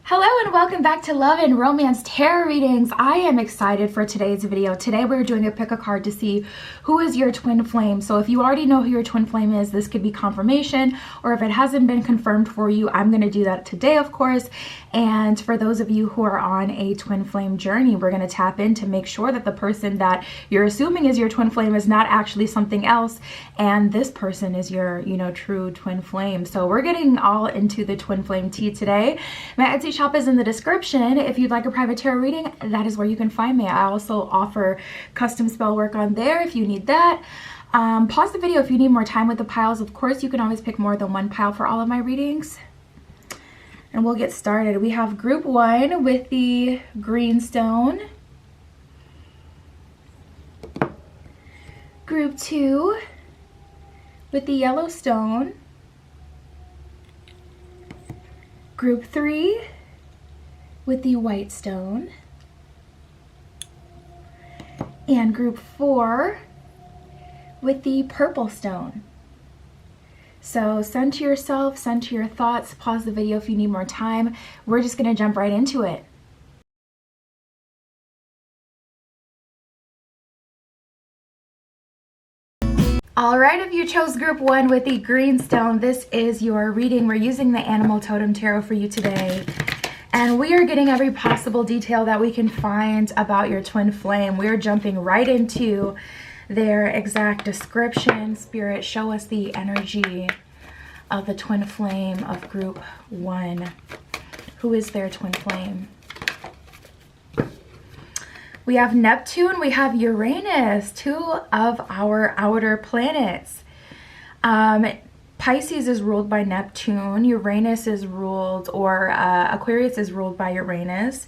Hello and welcome back to Love and Romance Tarot Readings. I am excited for today's video. Today we're doing a pick a card to see who is your twin flame. So if you already know who your twin flame is, this could be confirmation, or if it hasn't been confirmed for you, I'm going to do that today, of course. And for those of you who are on a twin flame journey, we're going to tap in to make sure that the person that you're assuming is your twin flame is not actually something else, and this person is your, true twin flame. So we're getting all into the twin flame tea today. My Etsy shop is in the description. If you'd like a private tarot reading, that is where you can find me. I also offer custom spell work on there if you need that. Pause the video if you need more time with the piles. Of course, you can always pick more than one pile for all of my readings. And we'll get started. We have group 1 with the green stone. Group 2 with the yellow stone. Group 3 with the white stone. And group 4 with the purple stone. So center yourself, center your thoughts, pause the video if you need more time. We're just gonna jump right into it. All right, if you chose group 1 with the green stone, this is your reading. We're using the Animal Totem Tarot for you today. And we are getting every possible detail that we can find about your twin flame. We're jumping right into their exact description. Spirit, show us the energy of the twin flame of group 1. Who is their twin flame? We have Neptune, we have Uranus, 2 of our outer planets. Pisces is ruled by Neptune, Uranus is ruled, or Aquarius is ruled by Uranus.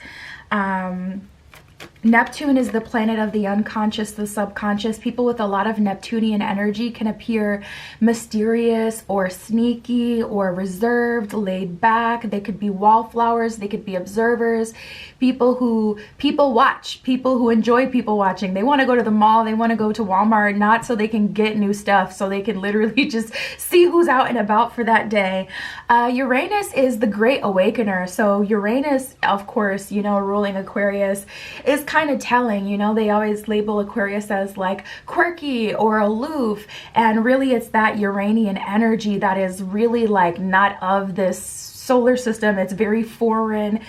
Neptune is the planet of the unconscious, the subconscious. People with a lot of Neptunian energy can appear mysterious or sneaky or reserved, laid back. They could be wallflowers, they could be observers, people who watch, people who enjoy people watching. They want to go to the mall, they want to go to Walmart, not so they can get new stuff, so they can literally just see who's out and about for that day. Uranus is the great awakener. So Uranus, of course, ruling Aquarius, is kind of telling. They always label Aquarius as like quirky or aloof, and really it's that Uranian energy that is really like not of this solar system. It's very foreign.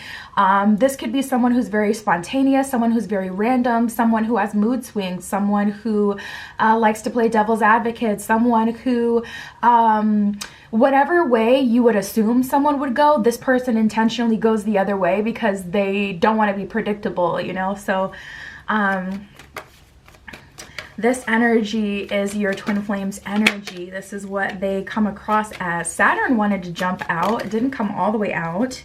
This could be someone who's very spontaneous, someone who's very random, someone who has mood swings, someone who likes to play devil's advocate, someone who whatever way you would assume someone would go, this person intentionally goes the other way because they don't want to be predictable, so this energy is your twin flame's energy. This is what they come across as. Saturn wanted to jump out. It didn't come all the way out.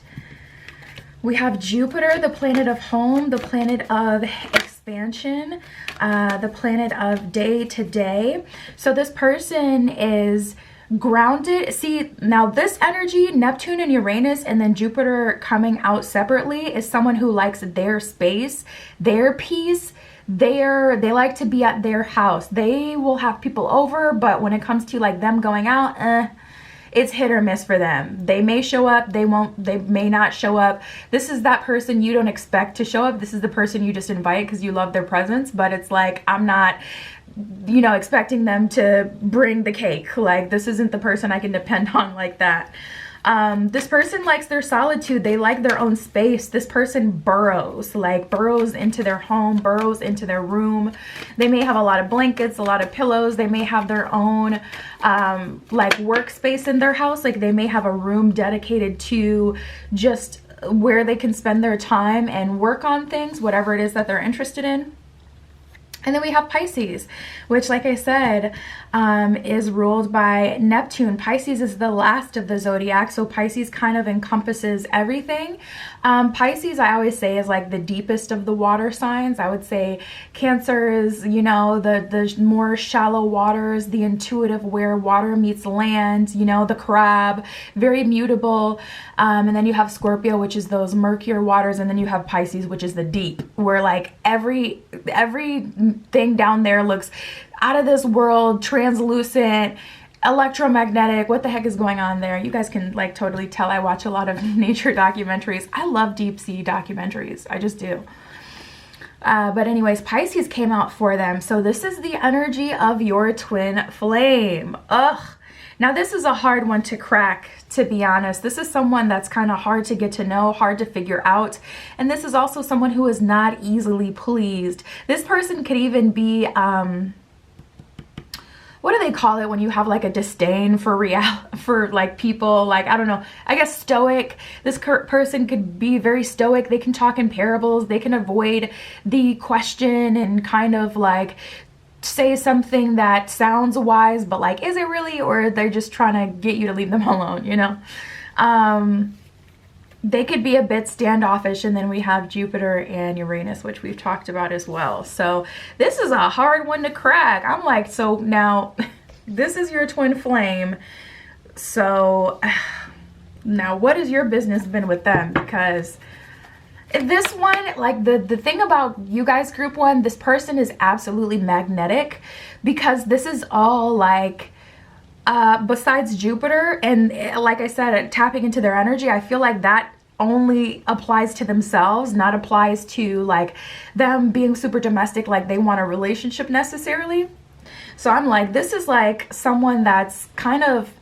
We have Jupiter, the planet of home, the planet of expansion, the planet of day to day. So this person is grounded. See, now this energy, Neptune and Uranus, and then Jupiter coming out separately, is someone who likes their space, their peace. They like to be at their house. They will have people over, but when it comes to like them going out, it's hit or miss for them. They may show up, they may not show up. This is that person you don't expect to show up. This is the person you just invite because you love their presence, but it's like, I'm not expecting them to bring the cake. Like, this isn't the person I can depend on like that. This person likes their solitude. They like their own space. This person burrows into their home, burrows into their room. They may have a lot of blankets, a lot of pillows. They may have their own like workspace in their house. Like, they may have a room dedicated to just where they can spend their time and work on things, whatever it is that they're interested in. And then we have Pisces, which, like I said, is ruled by Neptune. Pisces is the last of the zodiac, so Pisces kind of encompasses everything. Pisces, I always say, is like the deepest of the water signs. I would say Cancer is, the more shallow waters, the intuitive, where water meets land, the crab, very mutable. And then you have Scorpio, which is those murkier waters, and then you have Pisces, which is the deep, where like everything down there looks out of this world, translucent, electromagnetic. What the heck is going on there? You guys can like totally tell I watch a lot of nature documentaries. I love deep sea documentaries. I just do. But anyways, Pisces came out for them. So this is the energy of your twin flame. Ugh. Now this is a hard one to crack, to be honest. This is someone that's kind of hard to get to know, hard to figure out. And this is also someone who is not easily pleased. This person could even be, what do they call it when you have like a disdain for like people, like, I don't know, I guess stoic. This person could be very stoic. They can talk in parables. They can avoid the question and kind of like say something that sounds wise, but like, is it really? Or they're just trying to get you to leave them alone, you know? They could be a bit standoffish. And then we have Jupiter and Uranus, which we've talked about as well. So this is a hard one to crack. I'm like, so now this is your twin flame. So now what has your business been with them? Because this one, like the thing about you guys, group one, this person is absolutely magnetic, because this is all like, besides Jupiter and like I said, tapping into their energy, I feel like that only applies to themselves, not applies to like them being super domestic, like they want a relationship necessarily. So I'm like, this is like someone that's kind of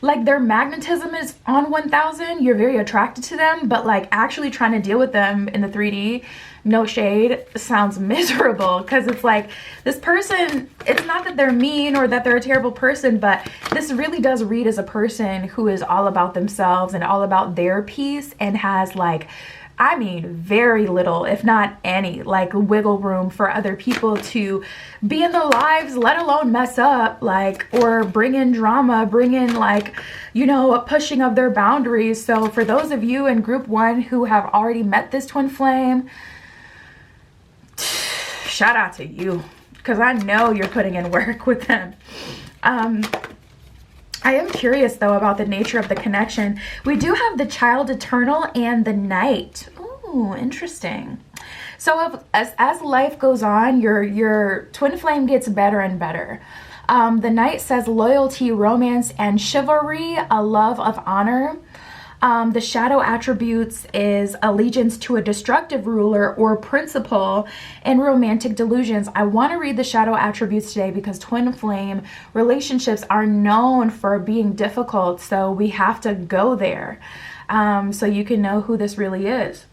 like their magnetism is on 1000. You're very attracted to them, but like actually trying to deal with them in the 3D, no shade, sounds miserable. Because it's like this person, it's not that they're mean or that they're a terrible person, but this really does read as a person who is all about themselves and all about their peace, and has like, I mean, very little, if not any, like wiggle room for other people to be in their lives, let alone mess up, like, or bring in drama, bring in like, you know, a pushing of their boundaries. So for those of you in group one who have already met this twin flame, shout out to you, because I know you're putting in work with them. I am curious though about the nature of the connection. We do have the child eternal and the knight. Ooh, interesting. So as life goes on, your twin flame gets better and better. The knight says loyalty, romance, and chivalry, a love of honor. The shadow attributes is allegiance to a destructive ruler or principle, and romantic delusions. I want to read the shadow attributes today because twin flame relationships are known for being difficult. So we have to go there so you can know who this really is.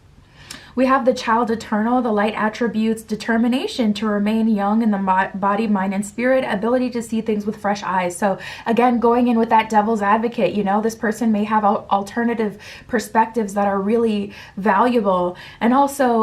We have the child eternal, the light attributes, determination to remain young in the body, mind, and spirit, ability to see things with fresh eyes. So again, going in with that devil's advocate, you know, this person may have alternative perspectives that are really valuable. And also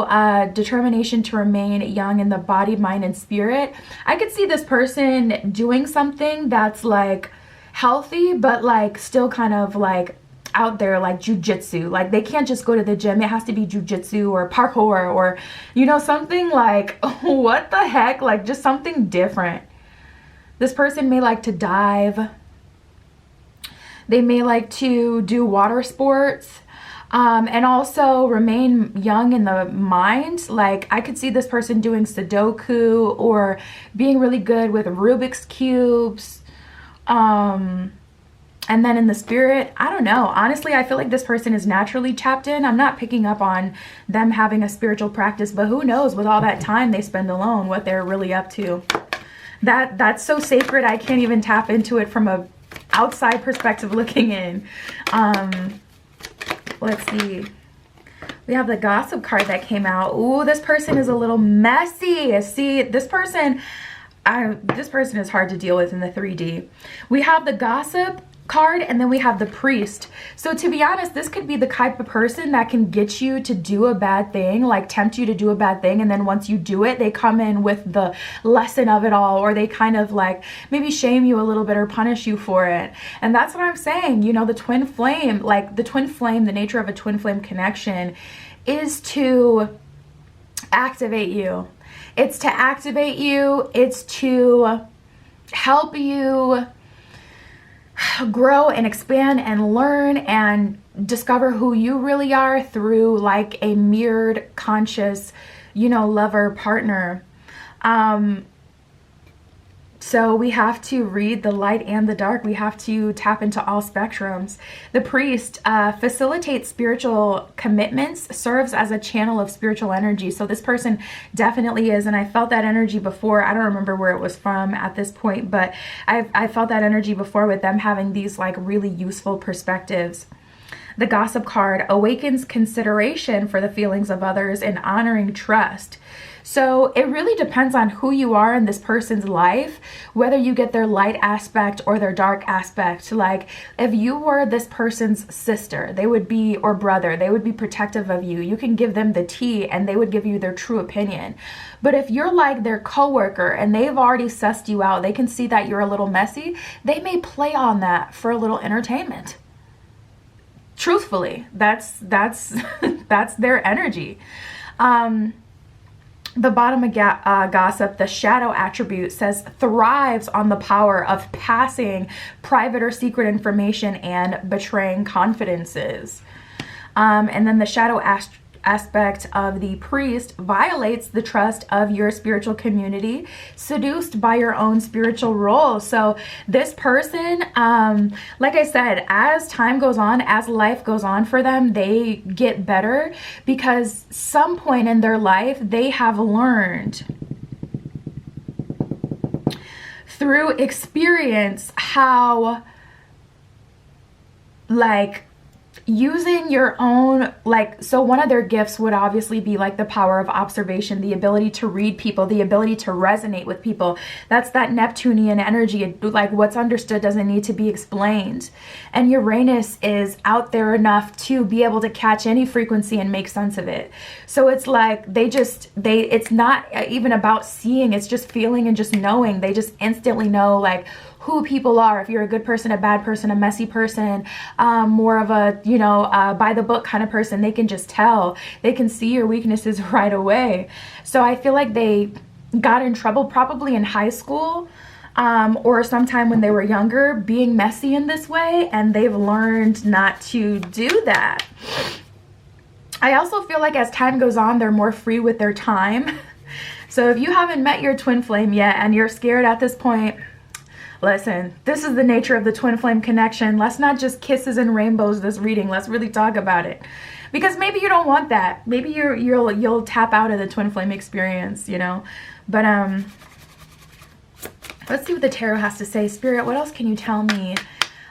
determination to remain young in the body, mind, and spirit. I could see this person doing something that's like healthy, but like still kind of like out there, like jujitsu. Like they can't just go to the gym. It has to be jujitsu or parkour or, you know, something like, what the heck? Like just something different. This person may like to dive. They may like to do water sports. And also remain young in the mind. Like I could see this person doing Sudoku or being really good with Rubik's cubes. And then in the spirit, I don't know. Honestly, I feel like this person is naturally tapped in. I'm not picking up on them having a spiritual practice, but who knows with all that time they spend alone, what they're really up to. That's so sacred. I can't even tap into it from a outside perspective looking in. Let's see. We have the gossip card that came out. Ooh, this person is a little messy. See, this person is hard to deal with in the 3D. We have the gossip card, and then we have the priest. So to be honest, this could be the type of person that can get you to do a bad thing, like tempt you to do a bad thing, and then once you do it, they come in with the lesson of it all, or they kind of like maybe shame you a little bit or punish you for it. And that's what I'm saying, you know, the twin flame, like the twin flame, the nature of a twin flame connection is to activate you. It's to activate you. It's to help you grow and expand and learn and discover who you really are through like a mirrored conscious, you know, lover partner. So we have to read the light and the dark. We have to tap into all spectrums. The priest facilitates spiritual commitments, serves as a channel of spiritual energy. So this person definitely is, and I felt that energy before. I don't remember where it was from at this point, but I felt that energy before with them having these like really useful perspectives. The gossip card awakens consideration for the feelings of others and honoring trust. So it really depends on who you are in this person's life, whether you get their light aspect or their dark aspect. Like if you were this person's sister, they would be, or brother, they would be protective of you. You can give them the tea and they would give you their true opinion. But if you're like their coworker and they've already sussed you out, they can see that you're a little messy, they may play on that for a little entertainment. Truthfully, that's their energy. The bottom of gossip, the shadow attribute, says thrives on the power of passing private or secret information and betraying confidences. And then the shadow aspect of the priest violates the trust of your spiritual community, seduced by your own spiritual role. So this person, like I said, as time goes on, as life goes on for them, they get better because some point in their life they have learned through experience how like using your own, like, so one of their gifts would obviously be like the power of observation, the ability to read people, the ability to resonate with people. That's that Neptunian energy. Like what's understood doesn't need to be explained. And Uranus is out there enough to be able to catch any frequency and make sense of it. So it's like it's not even about seeing, it's just feeling and just knowing. They just instantly know like who people are. If you're a good person, a bad person, a messy person, more of a, by the book kind of person, they can just tell. They can see your weaknesses right away. So I feel like they got in trouble probably in high school or sometime when they were younger being messy in this way, and they've learned not to do that. I also feel like as time goes on, they're more free with their time. So if you haven't met your twin flame yet and you're scared at this point, listen, this is the nature of the twin flame connection. Let's not just kisses and rainbows this reading. Let's really talk about it. Because maybe you don't want that. Maybe you'll tap out of the twin flame experience, But let's see what the tarot has to say. Spirit, what else can you tell me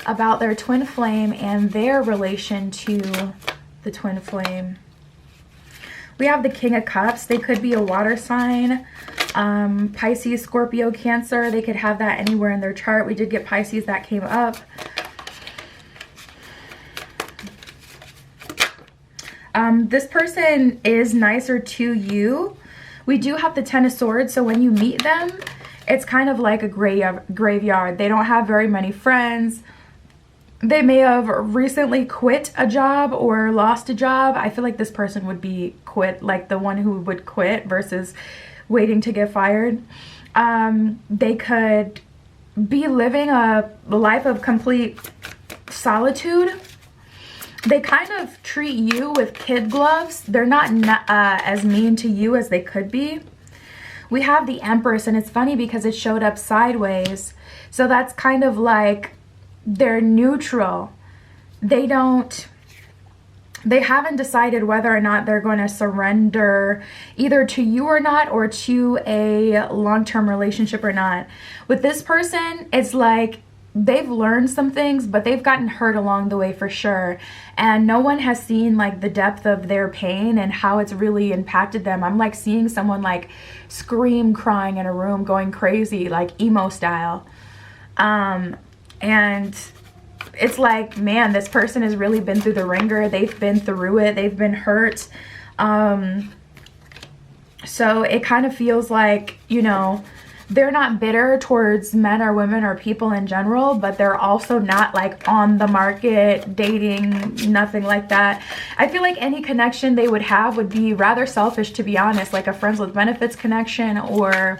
about their twin flame and their relation to the twin flame? We have the King of Cups. They could be a water sign. Pisces, Scorpio, Cancer. They could have that anywhere in their chart. We did get Pisces, that came up. This person is nicer to you. We do have the Ten of Swords, so when you meet them, it's kind of like a graveyard. They don't have very many friends. They may have recently quit a job or lost a job. I feel like this person would be like the one who would quit versus waiting to get fired. They could be living a life of complete solitude. They kind of treat you with kid gloves. They're not as mean to you as they could be. We have the Empress, and it's funny because it showed up sideways. So that's kind of like they're neutral. They haven't decided whether or not they're going to surrender either to you or not, or to a long-term relationship or not. With this person, it's like they've learned some things, but they've gotten hurt along the way for sure. And no one has seen like the depth of their pain and how it's really impacted them. I'm like seeing someone like scream crying in a room, going crazy, like emo style. And it's like, man, this person has really been through the ringer. They've been through it. They've been hurt. So it kind of feels like, they're not bitter towards men or women or people in general, but they're also not like on the market, dating, nothing like that. I feel like any connection they would have would be rather selfish, to be honest, like a friends with benefits connection, or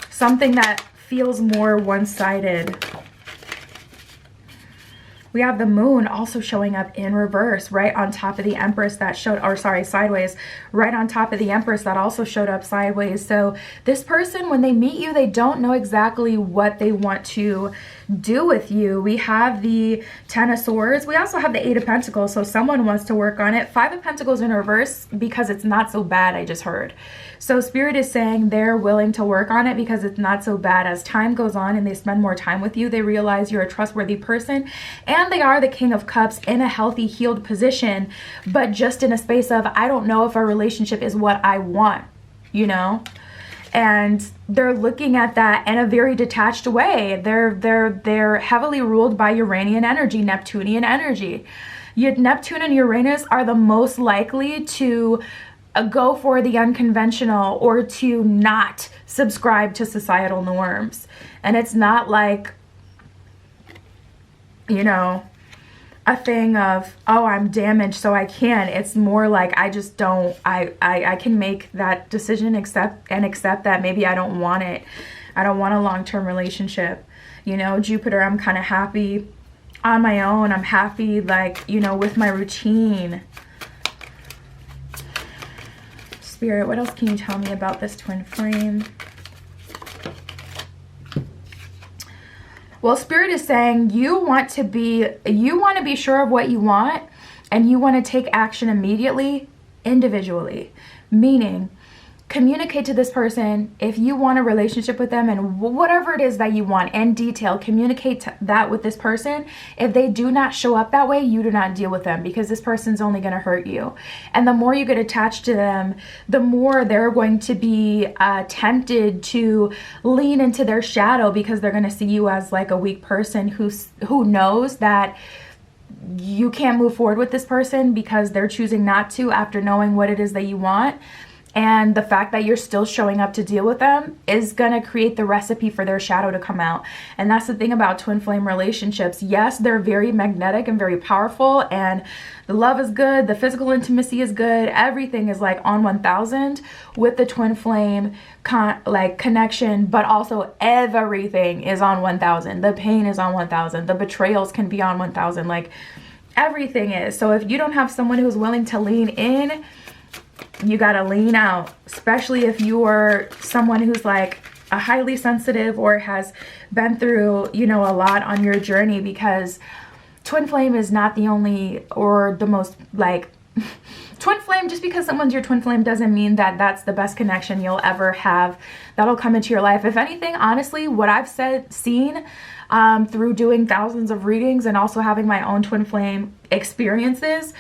something that feels more one-sided. We have the moon also showing up in reverse right on top of the Empress that showed, or sorry, sideways, right on top of the Empress that also showed up sideways. So this person, when they meet you, they don't know exactly what they want to do with you. We have the Ten of Swords. We also have the Eight of Pentacles, so someone wants to work on it. Five of Pentacles in reverse because it's not so bad, I just heard. So Spirit is saying they're willing to work on it because it's not so bad. As time goes on and they spend more time with you, they realize you're a trustworthy person, and they are the King of Cups in a healthy, healed position, but just in a space of, I don't know if our relationship is what I want, you know? And they're looking at that in a very detached way. They're heavily ruled by Uranian energy, Neptunian energy. Neptune and Uranus are the most likely to go for the unconventional or to not subscribe to societal norms. And it's not like, you know, a thing of, oh, I'm damaged so I can. It's more like I just don't, I can make that decision, accept that maybe I don't want it. I don't want a long-term relationship. You know, Jupiter, I'm kind of happy on my own. I'm happy, like, you know, with my routine. Spirit, what else can you tell me about this twin flame? Well, Spirit is saying you want to be sure of what you want, and you want to take action immediately, individually. Meaning, communicate to this person if you want a relationship with them, and whatever it is that you want in detail, communicate that with this person. If they do not show up that way, you do not deal with them, because this person's only going to hurt you. And the more you get attached to them, the more they're going to be tempted to lean into their shadow, because they're going to see you as like a weak person who knows that you can't move forward with this person because they're choosing not to after knowing what it is that you want. And the fact that you're still showing up to deal with them is going to create the recipe for their shadow to come out. And that's the thing about twin flame relationships. Yes, they're very magnetic and very powerful, and the love is good, the physical intimacy is good, everything is like on 1000 with the twin flame connection, but also everything is on 1000. The pain is on 1000. The betrayals can be on 1000. Like, everything is. So if you don't have someone who's willing to lean in, you gotta lean out, especially if you are someone who's like a highly sensitive or has been through, you know, a lot on your journey, because twin flame is not the only or the most like twin flame. Just because someone's your twin flame doesn't mean that that's the best connection you'll ever have that'll come into your life. If anything, honestly, what I've seen through doing thousands of readings and also having my own twin flame experiences,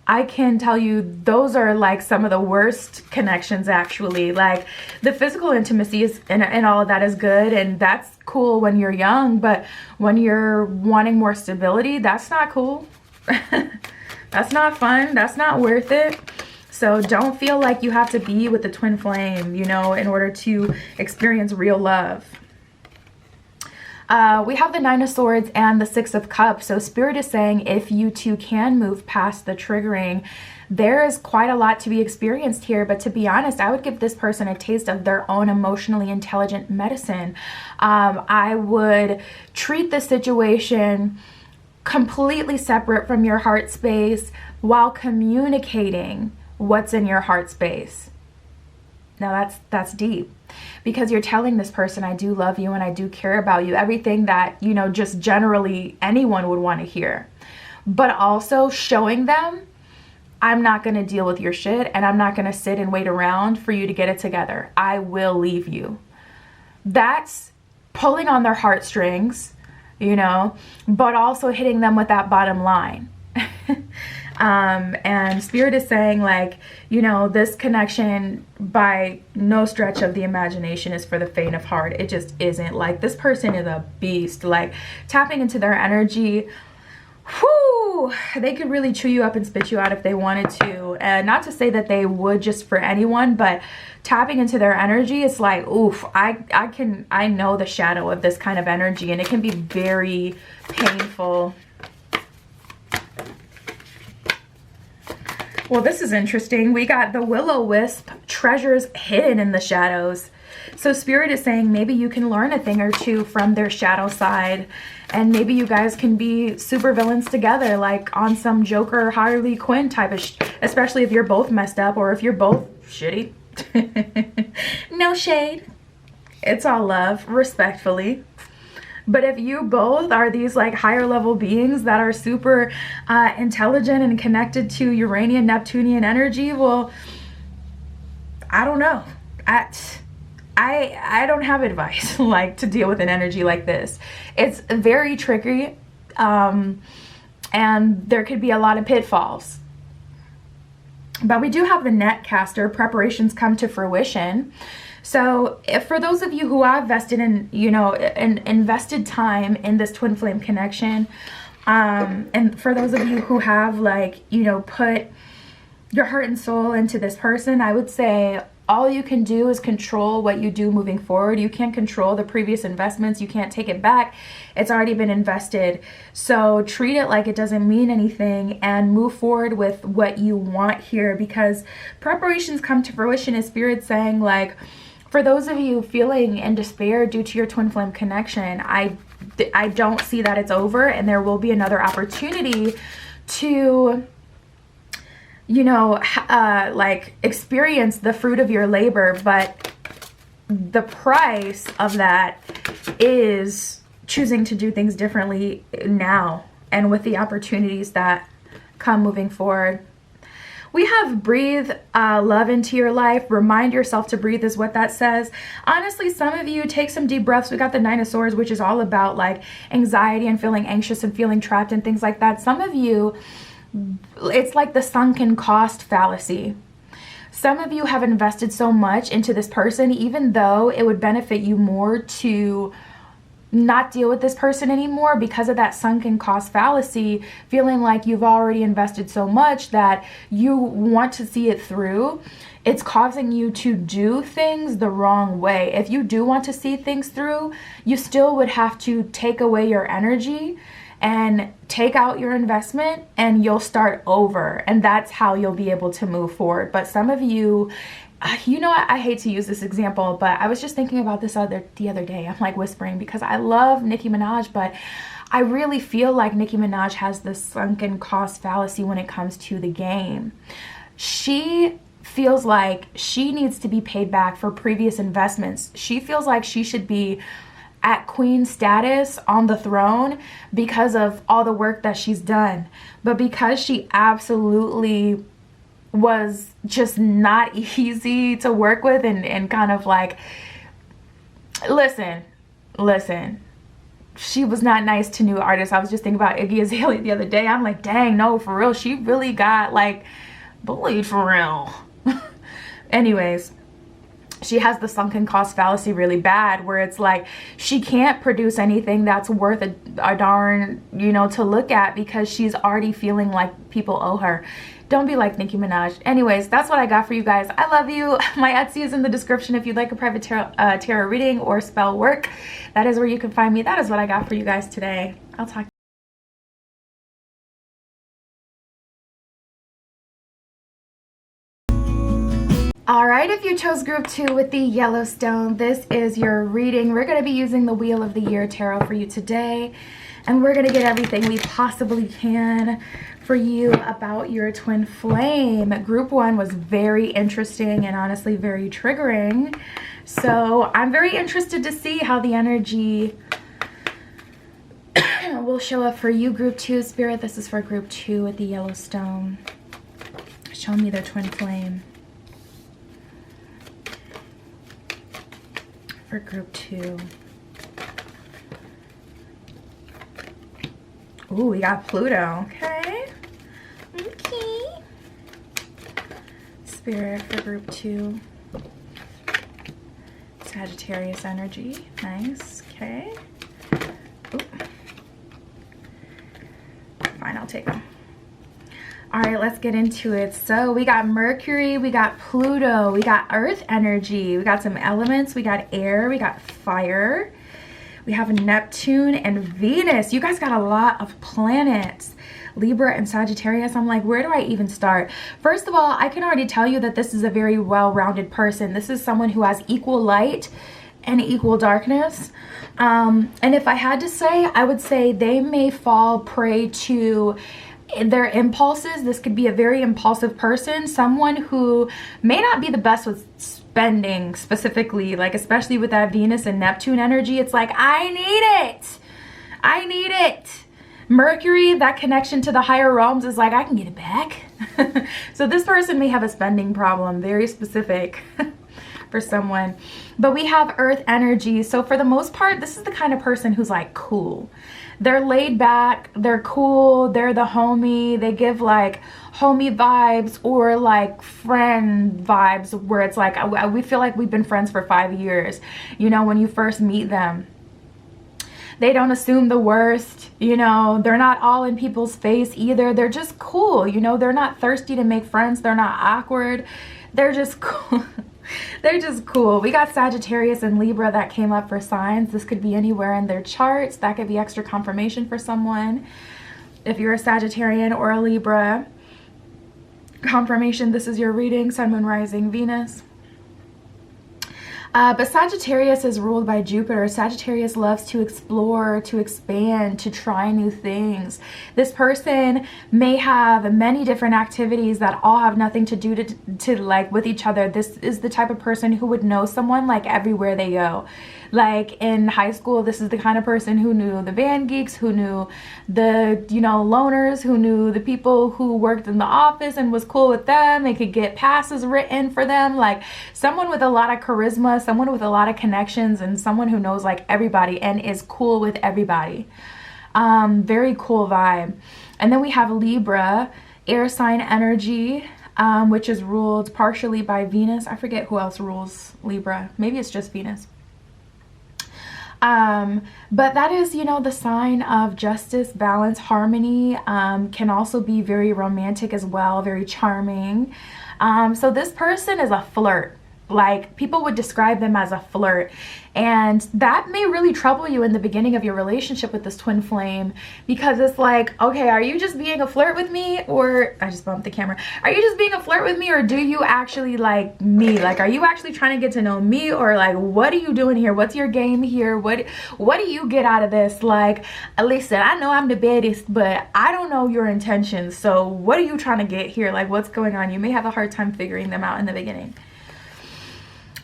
I can tell you those are like some of the worst connections, actually. Like, the physical intimacy is and all of that is good, and that's cool when you're young, but when you're wanting more stability, that's not cool. That's not fun. That's not worth it. So don't feel like you have to be with the twin flame, you know, in order to experience real love. We have the Nine of Swords and the Six of Cups. So Spirit is saying if you two can move past the triggering, there is quite a lot to be experienced here. But to be honest, I would give this person a taste of their own emotionally intelligent medicine. I would treat the situation completely separate from your heart space while communicating what's in your heart space. Now that's deep, because you're telling this person, I do love you and I do care about you. Everything that, you know, just generally anyone would want to hear. But also showing them, I'm not going to deal with your shit, and I'm not going to sit and wait around for you to get it together. I will leave you. That's pulling on their heartstrings, you know, but also hitting them with that bottom line. And Spirit is saying, like, you know, this connection by no stretch of the imagination is for the faint of heart. It just isn't. Like, this person is a beast. Like, tapping into their energy, whoo, they could really chew you up and spit you out if they wanted to. And not to say that they would just for anyone, but tapping into their energy, it's like, oof, I know the shadow of this kind of energy, and it can be very painful. Well, this is interesting. We got the Will-O-Wisp, treasures hidden in the shadows. So Spirit is saying maybe you can learn a thing or two from their shadow side, and maybe you guys can be super villains together, like on some Joker Harley Quinn type of especially if you're both messed up or if you're both shitty. No shade. It's all love, respectfully. But if you both are these like higher level beings that are super intelligent and connected to Uranian, Neptunian energy, well, I don't know. I don't have advice like to deal with an energy like this. It's very tricky, and there could be a lot of pitfalls. But we do have the Netcaster, preparations come to fruition. So if for those of you who have vested in, you know, invested time in this twin flame connection, and for those of you who have, like, you know, put your heart and soul into this person, I would say all you can do is control what you do moving forward. You can't control the previous investments. You can't take it back. It's already been invested. So treat it like it doesn't mean anything and move forward with what you want here, because preparations come to fruition is Spirit saying, like, for those of you feeling in despair due to your twin flame connection, I don't see that it's over, and there will be another opportunity to, you know, like experience the fruit of your labor. But the price of that is choosing to do things differently now and with the opportunities that come moving forward. We have breathe love into your life. Remind yourself to breathe is what that says. Honestly, some of you take some deep breaths. We got the Nine of Swords, which is all about like anxiety and feeling anxious and feeling trapped and things like that. Some of you, it's like the sunken cost fallacy. Some of you have invested so much into this person, even though it would benefit you more to not deal with this person anymore because of that sunken cost fallacy, feeling like you've already invested so much that you want to see it through. It's causing you to do things the wrong way. If you do want to see things through, you still would have to take away your energy and take out your investment, and you'll start over, and that's how you'll be able to move forward. But some of you, you know what, I hate to use this example, but I was just thinking about this the other day. I'm like whispering because I love Nicki Minaj, but I really feel like Nicki Minaj has this sunken cost fallacy when it comes to the game. She feels like she needs to be paid back for previous investments. She feels like she should be at queen status on the throne because of all the work that she's done. But because she absolutely was just not easy to work with and kind of like, listen, she was not nice to new artists. I was just thinking about Iggy Azalea the other day. I'm like, dang, no, for real, she really got like bullied for real. Anyways, she has the sunken cost fallacy really bad, where it's like she can't produce anything that's worth a darn, you know, to look at, because she's already feeling like people owe her. Don't be like Nicki Minaj. Anyways, that's what I got for you guys. I love you. My Etsy is in the description if you'd like a private tarot reading or spell work. That is where you can find me. That is what I got for you guys today. I'll talk. All right, if you chose group 2 with the Yellowstone, this is your reading. We're going to be using the Wheel of the Year Tarot for you today, and we're going to get everything we possibly can for you about your twin flame. Group 1 was very interesting and honestly very triggering. So I'm very interested to see how the energy will show up for you, group 2. Spirit, this is for group 2 with the Yellowstone. Show me their twin flame. For group 2. Ooh, we got Pluto. Okay. Spirit for group 2. Sagittarius energy. Nice. Okay. Ooh. Fine, I'll take them. All right, let's get into it. So we got Mercury, we got Pluto, we got Earth energy, we got some elements, we got air, we got fire, We have Neptune and Venus. You guys got a lot of planets. Libra and Sagittarius. I'm like, where do I even start? First of all, I can already tell you that this is a very well-rounded person. This is someone who has equal light and equal darkness. And if I had to say, I would say they may fall prey to their impulses. This could be a very impulsive person, someone who may not be the best with spending specifically, like especially with that Venus and Neptune energy. It's like, I need it. I need it. Mercury, that connection to the higher realms, is like, I can get it back. So this person may have a spending problem, very specific for someone. But we have Earth energy. So for the most part, this is the kind of person who's like cool. They're laid back, they're cool, they're the homie. They give like homie vibes or like friend vibes, where it's like, we feel like we've been friends for 5 years, you know, when you first meet them. They don't assume the worst, you know, they're not all in people's face either. They're just cool, you know, they're not thirsty to make friends. They're not awkward. They're just cool. They're just cool. We got Sagittarius and Libra that came up for signs. This could be anywhere in their charts. That could be extra confirmation for someone. If you're a Sagittarian or a Libra, confirmation, this is your reading, Sun, Moon, Rising, Venus. But Sagittarius is ruled by Jupiter. Sagittarius loves to explore, to expand, to try new things. This person may have many different activities that all have nothing to do to like with each other. This is the type of person who would know someone like everywhere they go. Like in high school, this is the kind of person who knew the band geeks, who knew the, you know, loners, who knew the people who worked in the office and was cool with them. They could get passes written for them. Like someone with a lot of charisma, someone with a lot of connections, and someone who knows like everybody and is cool with everybody. Very cool vibe. And then we have Libra, air sign energy, which is ruled partially by Venus. I forget who else rules Libra. Maybe it's just Venus. But that is, you know, the sign of justice, balance, harmony. Can also be very romantic as well, very charming. So this person is a flirt. Like people would describe them as a flirt, and that may really trouble you in the beginning of your relationship with this twin flame, because it's like, okay, are you just being a flirt with me? Or I just bumped the camera. Are you just being a flirt with me, or do you actually like me? Like, are you actually trying to get to know me, or like, what are you doing here? What's your game here? What do you get out of this? Like, listen, I know I'm the baddest, but I don't know your intentions. So what are you trying to get here? Like, what's going on? You may have a hard time figuring them out in the beginning.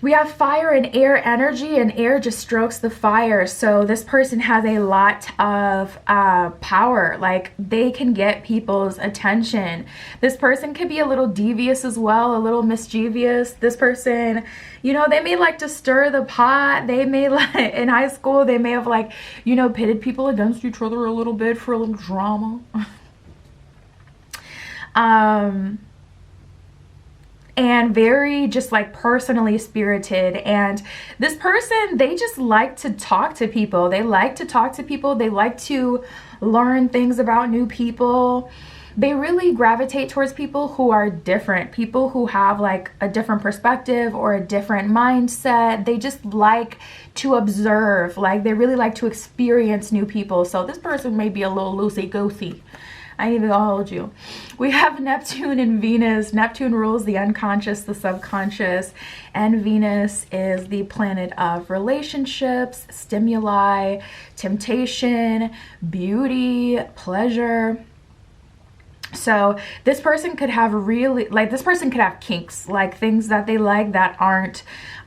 We have fire and air energy, and air just strokes the fire. So this person has a lot of power. Like they can get people's attention. This person could be a little devious as well, a little mischievous. This person, you know, they may like to stir the pot. They may like, in high school, they may have like, you know, pitted people against each other a little bit for a little drama. And very just like personally spirited. And this person, they just like to talk to people. They like to talk to people. They like to learn things about new people. They really gravitate towards people who are different, people who have like a different perspective or a different mindset. They just like to observe, like they really like to experience new people. So this person may be a little loosey-goosey. I ain't even gonna hold you. We have Neptune and Venus. Neptune rules the unconscious, the subconscious, and Venus is the planet of relationships, stimuli, temptation, beauty, pleasure. So this person could have really, like this person could have kinks, like things that they like that aren't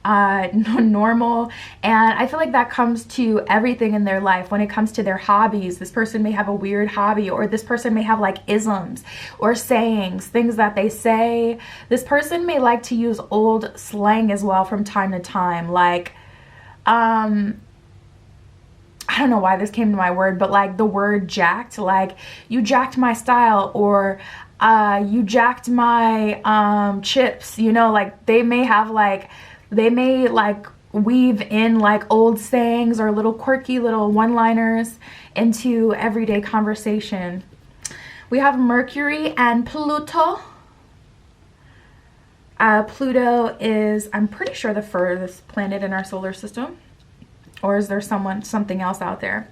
normal. And I feel like that comes to everything in their life. When it comes to their hobbies, this person may have a weird hobby, or this person may have like isms or sayings, things that they say. This person may like to use old slang as well from time to time. Like, I don't know why this came to my word, but like the word jacked, like you jacked my style, or you jacked my chips, you know, like they may have like, they may like weave in like old sayings or little quirky little one-liners into everyday conversation. We have Mercury and Pluto. Pluto is, I'm pretty sure, the furthest planet in our solar system. Or is there something else out there?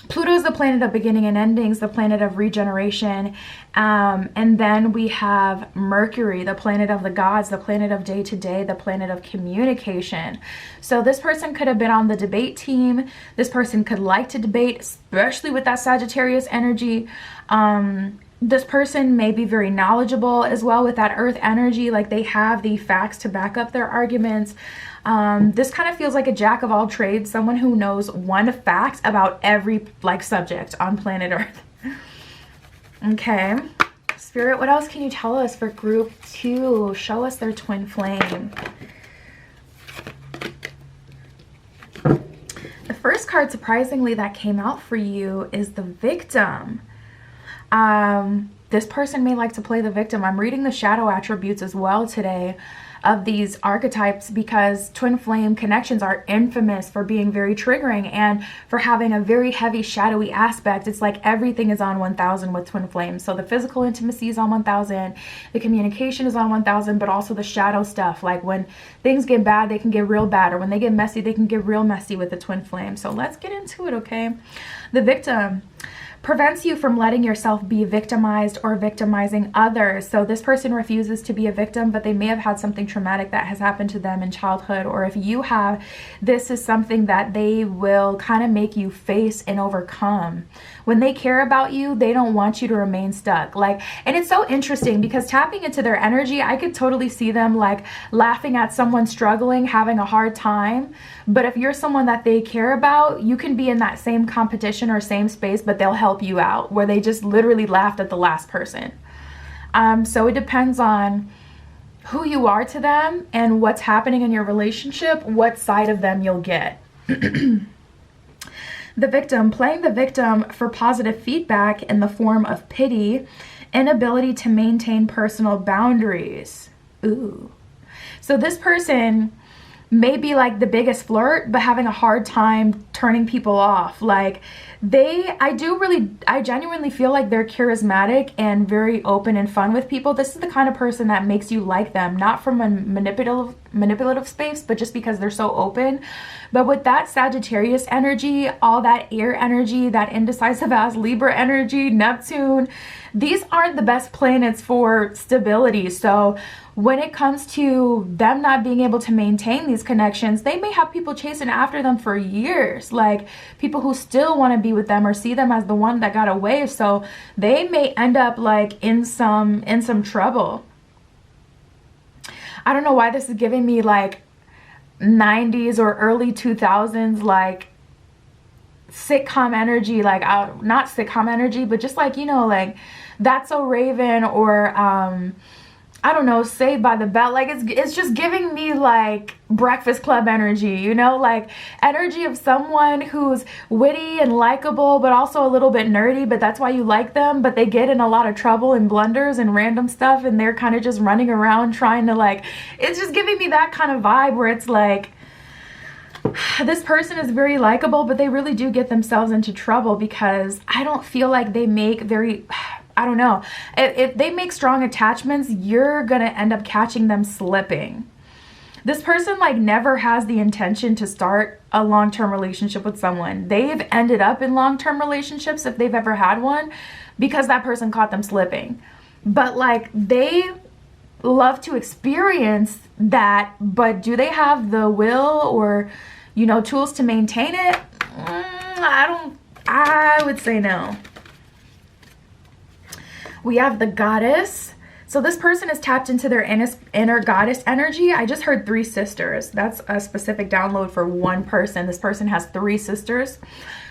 Pluto is the planet of beginning and endings, the planet of regeneration. And then we have Mercury, the planet of the gods, the planet of day-to-day, the planet of communication. So this person could have been on the debate team. This person could like to debate, especially with that Sagittarius energy. This person may be very knowledgeable as well with that earth energy, like they have the facts to back up their arguments. This kind of feels like a jack of all trades, someone who knows one fact about every subject on planet Earth. Okay, Spirit, what else can you tell us for group 2? Show us their twin flame. The first card, surprisingly, that came out for you is the Victim. This person may like to play the victim. I'm reading the shadow attributes as well today of these archetypes, because twin flame connections are infamous for being very triggering and for having a very heavy shadowy aspect. It's like everything is on 1000 with twin flames. So the physical intimacy is on 1000, the communication is on 1000, but also the shadow stuff. Like when things get bad, they can get real bad, or when they get messy, they can get real messy with the twin flame. So let's get into it, okay? The Victim prevents you from letting yourself be victimized or victimizing others. So this person refuses to be a victim, but they may have had something traumatic that has happened to them in childhood, or if you have, this is something that they will kind of make you face and overcome. When they care about you, they don't want you to remain stuck. And it's so interesting because tapping into their energy, I could totally see them laughing at someone struggling, having a hard time. But if you're someone that they care about, you can be in that same competition or same space, but they'll help you out, where they just literally laughed at the last person. So it depends on who you are to them and what's happening in your relationship, what side of them you'll get. The Victim, playing the victim for positive feedback in the form of pity, inability to maintain personal boundaries. Ooh. So this person may be like the biggest flirt, but having a hard time turning people off. I genuinely feel like they're charismatic and very open and fun with people. This is the kind of person that makes you like them, not from a manipulative space, but just because they're so open. But with that Sagittarius energy, all that air energy, that indecisive ass Libra energy, Neptune, these aren't the best planets for stability. So when it comes to them not being able to maintain these connections, they may have people chasing after them for years, like people who still want to be with them or see them as the one that got away. So they may end up in some trouble. I don't know why this is giving me 90s or early 2000s sitcom energy, not sitcom energy, but just That's So Raven, or I don't know, Saved by the Bell. It's just giving me Breakfast Club energy, energy of someone who's witty and likable, but also a little bit nerdy, but that's why you like them. But they get in a lot of trouble and blunders and random stuff, and they're kind of just running around trying to it's just giving me that kind of vibe where it's this person is very likable, but they really do get themselves into trouble because I don't feel like they make I don't know. If they make strong attachments, you're going to end up catching them slipping. This person never has the intention to start a long-term relationship with someone. They've ended up in long-term relationships, if they've ever had one, because that person caught them slipping. But they love to experience that, but do they have the will or, tools to maintain it? I would say no. We have the Goddess. So this person is tapped into their inner goddess energy. I just heard 3 sisters. That's a specific download for one person. This person has 3 sisters.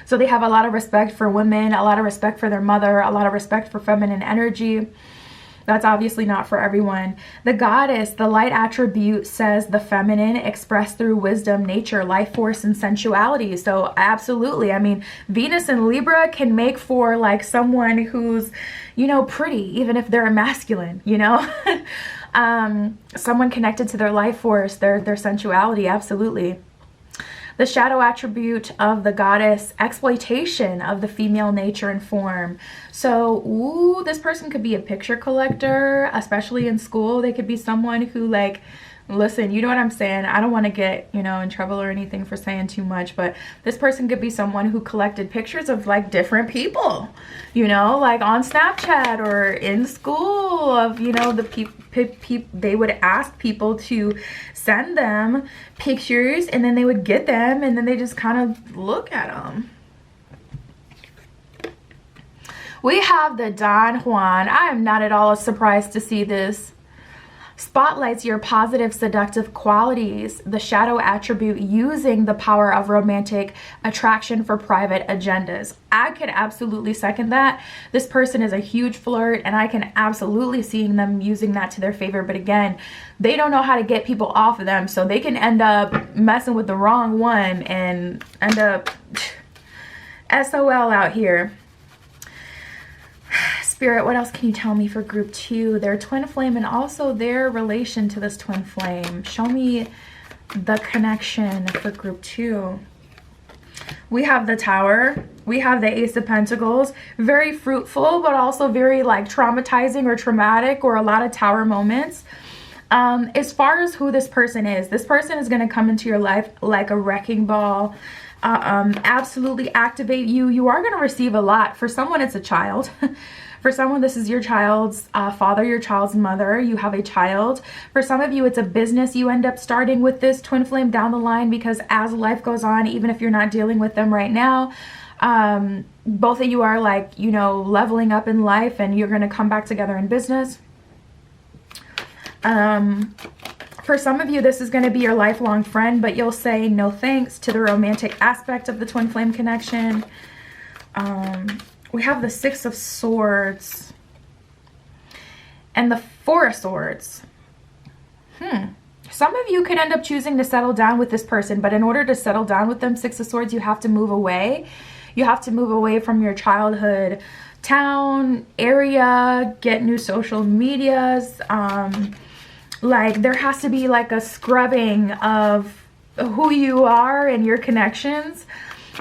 So they have a lot of respect for women, a lot of respect for their mother, a lot of respect for feminine energy. That's obviously not for everyone. The Goddess, the light attribute, says the feminine expressed through wisdom, nature, life force, and sensuality. So absolutely. I mean, Venus and Libra can make for someone who's, pretty, even if they're a masculine, someone connected to their life force, their sensuality. Absolutely. The shadow attribute of the Goddess, exploitation of the female nature and form. So, this person could be a picture collector, especially in school. They could be someone who Listen, you know what I'm saying? I don't want to get, you know, in trouble or anything for saying too much, but this person could be someone who collected pictures of like different people, you know, like on Snapchat or in school of, you know, the they would ask people to send them pictures and then they would get them and then they just kind of look at them. We have the Don Juan. I am not at all surprised to see this. Spotlights your positive seductive qualities, the shadow attribute using the power of romantic attraction for private agendas. I could absolutely second that. This person is a huge flirt and I can absolutely see them using that to their favor. But again, they don't know how to get people off of them. So they can end up messing with the wrong one and end up SOL out here. Spirit, what else can you tell me for group 2? Their twin flame and also their relation to this twin flame. Show me the connection for group 2. We have the Tower. We have the Ace of Pentacles. Very fruitful, but also very like traumatizing or traumatic, or a lot of Tower moments. As far as who this person is going to come into your life like a wrecking ball. Absolutely activate you. You are going to receive a lot. For someone, it's a child. For someone, this is your child's father, your child's mother. You have a child. For some of you, it's a business you end up starting with this twin flame down the line, because as life goes on, even if you're not dealing with them right now, both of you are like, you know, leveling up in life and you're going to come back together in business. For some of you, this is going to be your lifelong friend, but you'll say no thanks to the romantic aspect of the twin flame connection. We have the Six of Swords and the Four of Swords. Some of you could end up choosing to settle down with this person, but in order to settle down with them, Six of Swords, you have to move away. You have to move away from your childhood town, area, get new social medias. Like there has to be like a scrubbing of who you are and your connections.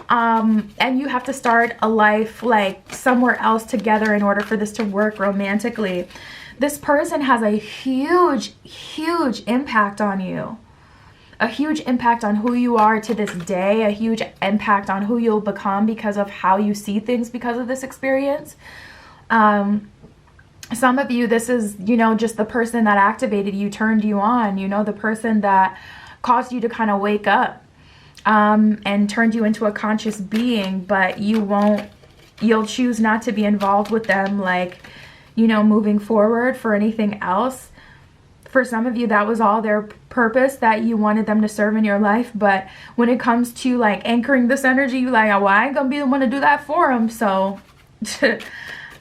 And you have to start a life like somewhere else together in order for this to work romantically. This person has a huge, huge impact on you. A huge impact on who you are to this day. A huge impact on who you'll become because of how you see things because of this experience. Some of you, this is, you know, just the person that activated you, turned you on, you know, the person that caused you to kind of wake up. And turned you into a conscious being, but you'll choose not to be involved with them, like, you know, moving forward for anything else. For some of you, that was all their purpose, that you wanted them to serve in your life. But when it comes to like anchoring this energy, you like, oh, well, I ain't gonna be the one to do that for them. So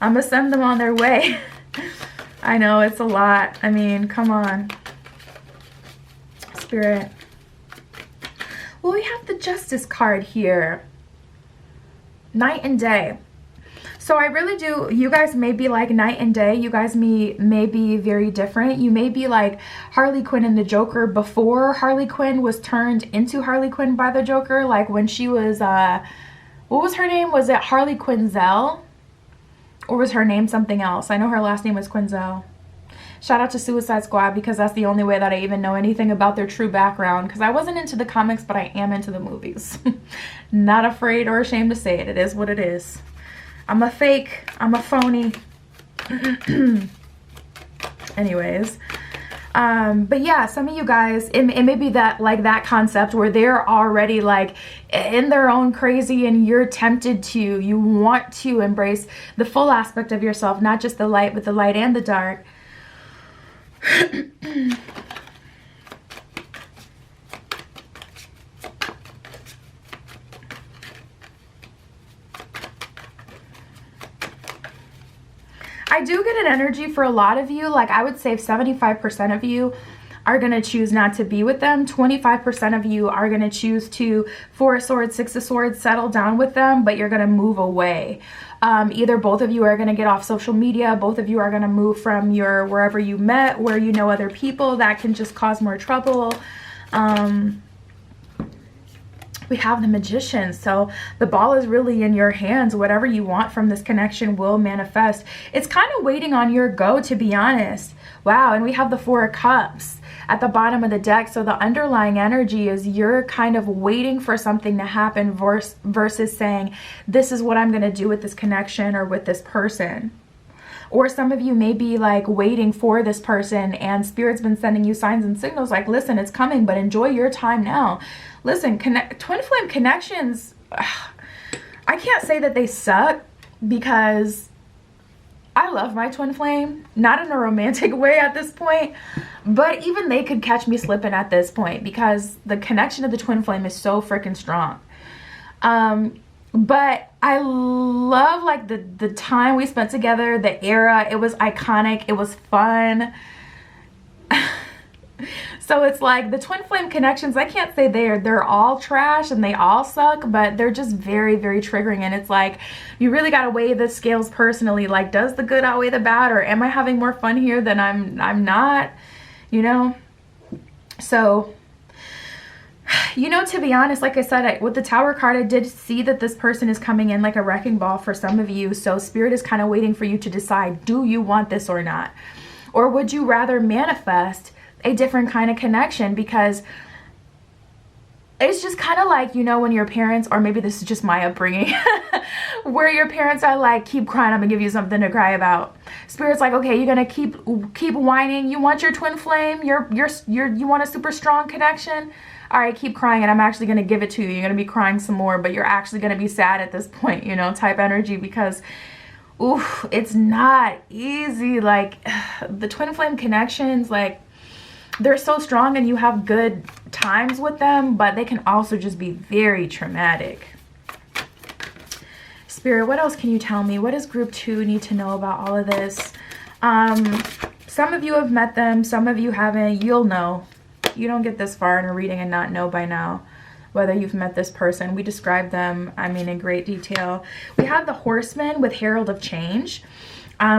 I'm gonna send them on their way. I know it's a lot. I mean, come on, Spirit. Well, we have the Justice card here. Night and day. So I really do, you guys may be like night and day. You guys may be very different. You may be like Harley Quinn and the Joker before Harley Quinn was turned into Harley Quinn by the Joker. Like when she was, what was her name? Was it Harley Quinzel? Or was her name something else? I know her last name was Quinzel. Shout out to Suicide Squad, because that's the only way that I even know anything about their true background, because I wasn't into the comics, but I am into the movies. Not afraid or ashamed to say it. It is what it is. I'm a fake. I'm a phony. Anyways. But yeah, some of you guys, it may be that like that concept where they're already like in their own crazy and you're tempted to, you want to embrace the full aspect of yourself, not just the light, but the light and the dark. I do get an energy for a lot of you, like I would say 75% of you are going to choose not to be with them. 25% of you are going to choose to, Four of Swords, Six of Swords, settle down with them, but you're going to move away. Either both of you are going to get off social media, both of you are going to move from your wherever you met, where you know other people. That can just cause more trouble. We have the Magician, so the ball is really in your hands. Whatever you want from this connection will manifest. It's kind of waiting on your go, to be honest. Wow, and we have the Four of Cups. at the bottom of the deck. So the underlying energy is you're kind of waiting for something to happen versus saying, this is what I'm going to do with this connection or with this person. Or some of you may be like waiting for this person and Spirit's been sending you signs and signals like, listen, it's coming, but enjoy your time now. Listen, twin flame connections, I can't say that they suck because I love my twin flame, not in a romantic way at this point, but even they could catch me slipping at this point because the connection of the twin flame is so freaking strong. But I love like the time we spent together, the era. It was iconic. It was fun. So it's like the twin flame connections, I can't say they're all trash and they all suck, but they're just very, very triggering. And it's like, you really got to weigh the scales personally. Like, does the good outweigh the bad, or am I having more fun here than I'm not, you know? So, you know, to be honest, like I said, with the Tower card, I did see that this person is coming in like a wrecking ball for some of you. So Spirit is kind of waiting for you to decide, do you want this or not? Or would you rather manifest a different kind of connection? Because it's just kind of like, you know, when your parents, or maybe this is just my upbringing, where your parents are like, keep crying, I'm gonna give you something to cry about. Spirit's like, okay, you're gonna keep whining. You want your twin flame, you want a super strong connection. All right, keep crying and I'm actually gonna give it to you. You're gonna be crying some more, but you're actually gonna be sad at this point, you know, type energy, because oof, it's not easy. Like the twin flame connections, like, they're so strong and you have good times with them, but they can also just be very traumatic. Spirit, what else can you tell me? What does group 2 need to know about all of this? Some of you have met them, some of you haven't. You'll know. You don't get this far in a reading and not know by now whether you've met this person. We describe them, I mean, in great detail. We have the Horseman with Herald of Change.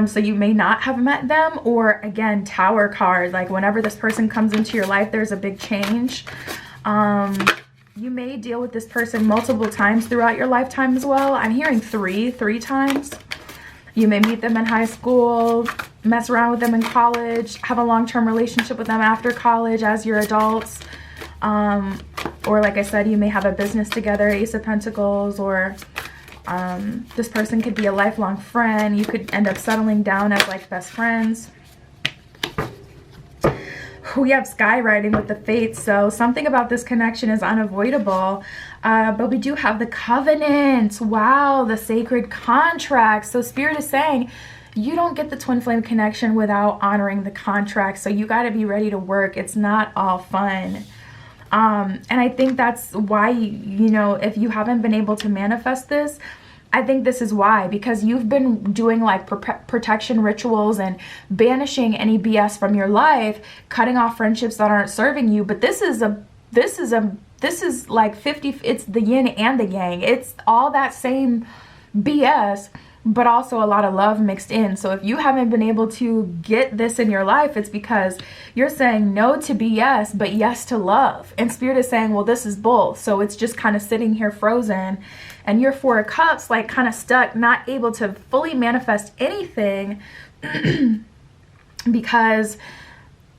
So you may not have met them, or again, Tower card, like whenever this person comes into your life, there's a big change. You may deal with this person multiple times throughout your lifetime as well. I'm hearing three times. You may meet them in high school, mess around with them in college, have a long-term relationship with them after college as you're adults. Or like I said, you may have a business together, Ace of Pentacles, or this person could be a lifelong friend. You could end up settling down as like best friends. We have skywriting with the Fates, so something about this connection is unavoidable. But we do have the Covenant. Wow, the sacred contract. So Spirit is saying you don't get the twin flame connection without honoring the contract. So you got to be ready to work. It's not all fun. And I think that's why, you know, if you haven't been able to manifest this, I think this is why, because you've been doing like protection rituals and banishing any BS from your life, cutting off friendships that aren't serving you. But this is like 50, it's the yin and the yang. It's all that same BS, but also a lot of love mixed in. So if you haven't been able to get this in your life, it's because you're saying no to BS, but yes to love. And Spirit is saying, well, this is both. So it's just kind of sitting here frozen. And your Four of Cups, like kind of stuck, not able to fully manifest anything because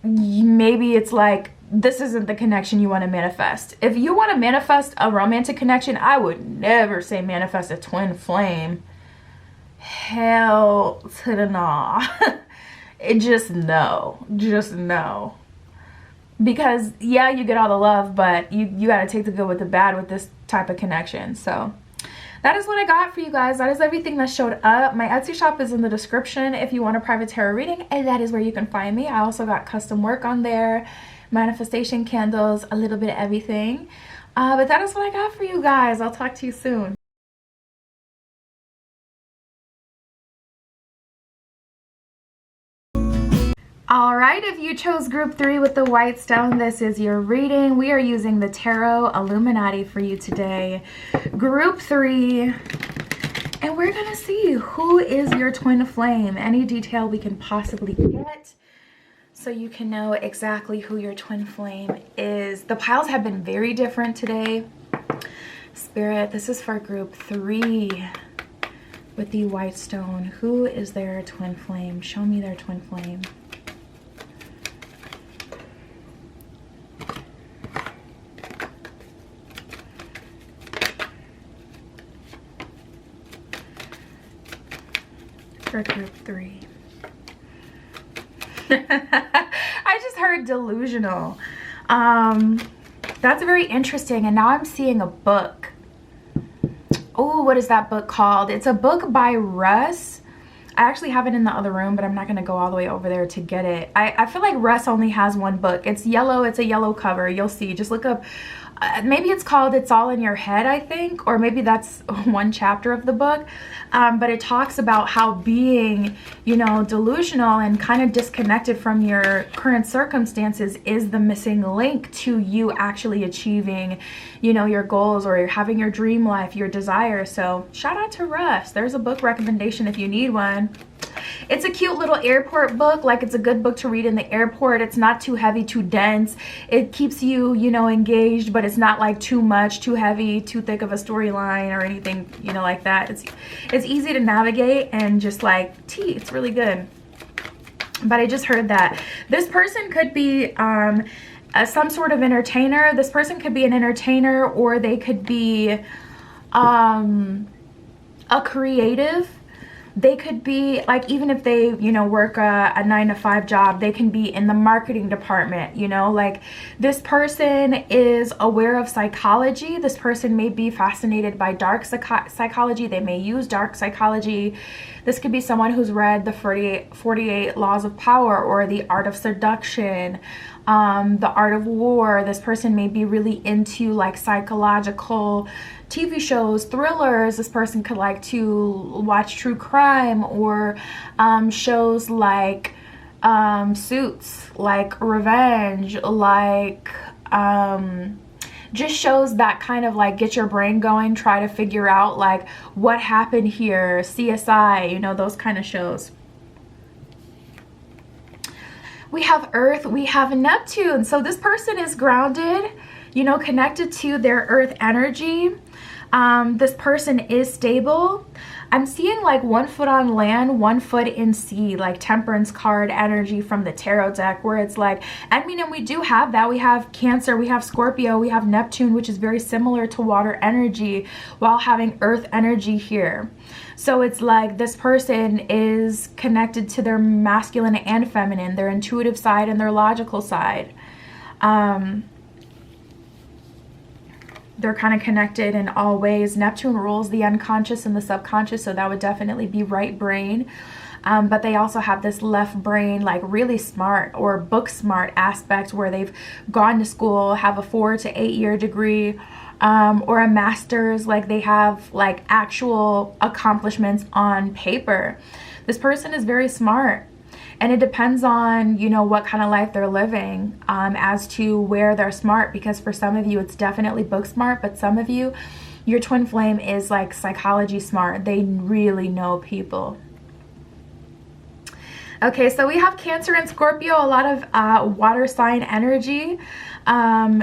maybe it's like, this isn't the connection you want to manifest. If you want to manifest a romantic connection, I would never say manifest a twin flame. Hell to the nah. Just no. Because yeah, you get all the love, but you got to take the good with the bad with this type of connection. So that is what I got for you guys. That is everything that showed up. My Etsy shop is in the description if you want a private tarot reading, and that is where you can find me. I also got custom work on there, manifestation candles, a little bit of everything. But that is what I got for you guys. I'll talk to you soon. All right, if you chose group 3 with the white stone, this is your reading. We are using the Tarot Illuminati for you today. Group 3, and we're gonna see who is your twin flame. Any detail we can possibly get so you can know exactly who your twin flame is. The piles have been very different today. Spirit, this is for group 3 with the white stone. Who is their twin flame? Show me their twin flame. for group 3. I just heard delusional. That's very interesting. And now I'm seeing a book. Oh, what is that book called? It's a book by Russ. I actually have it in the other room, but I'm not going to go all the way over there to get it. I feel like Russ only has one book. It's yellow. It's a yellow cover. You'll see. Just look up. Maybe it's called It's All in Your Head, I think. Or maybe that's one chapter of the book. But it talks about how being, you know, delusional and kind of disconnected from your current circumstances is the missing link to you actually achieving, you know, your goals or having your dream life, your desire. So shout out to Russ. There's a book recommendation if you need one. It's a cute little airport book. Like, it's a good book to read in the airport. It's not too heavy, too dense. It keeps you, you know, engaged, but it's not like too much, too heavy, too thick of a storyline or anything, you know, like that. It's easy to navigate and just like tea. It's really good. But I just heard that this person could be some sort of entertainer. This person could be an entertainer, or they could be a creative. They could be like, even if they, you know, work a 9-to-5 job, they can be in the marketing department, you know, like this person is aware of psychology. This person may be fascinated by dark psychology. They may use dark psychology. This could be someone who's read the 48 Laws of Power or The Art of Seduction, The Art of War. This person may be really into like psychological TV shows, thrillers. This person could like to watch true crime or shows like Suits, like Revenge, like just shows that kind of like get your brain going, try to figure out like what happened here, CSI, you know, those kind of shows. We have Earth, we have Neptune. So this person is grounded, you know, connected to their Earth energy. This person is stable. I'm seeing like 1 foot on land, 1 foot in sea, like Temperance card energy from the tarot deck, where it's like, I mean, and we do have that. We have Cancer, we have Scorpio, we have Neptune, which is very similar to water energy, while having Earth energy here. So it's like this person is connected to their masculine and feminine, their intuitive side and their logical side. They're kind of connected in all ways. Neptune rules the unconscious and the subconscious, so that would definitely be right brain. But they also have this left brain, like really smart or book smart aspect, where they've gone to school, have a 4 to 8 year degree, or a master's, like they have like actual accomplishments on paper. This person is very smart. And it depends on, you know, what kind of life they're living as to where they're smart. Because for some of you, it's definitely book smart. But some of you, your twin flame is like psychology smart. They really know people. Okay, so we have Cancer and Scorpio, a lot of water sign energy.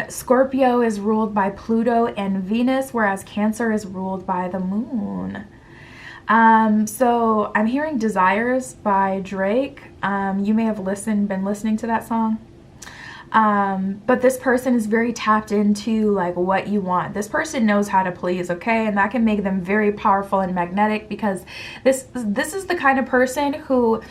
Scorpio is ruled by Pluto and Venus, whereas Cancer is ruled by the moon. So I'm hearing Desires by Drake. You may have been listening to that song. But this person is very tapped into like what you want. This person knows how to please, okay? And that can make them very powerful and magnetic, because this is the kind of person who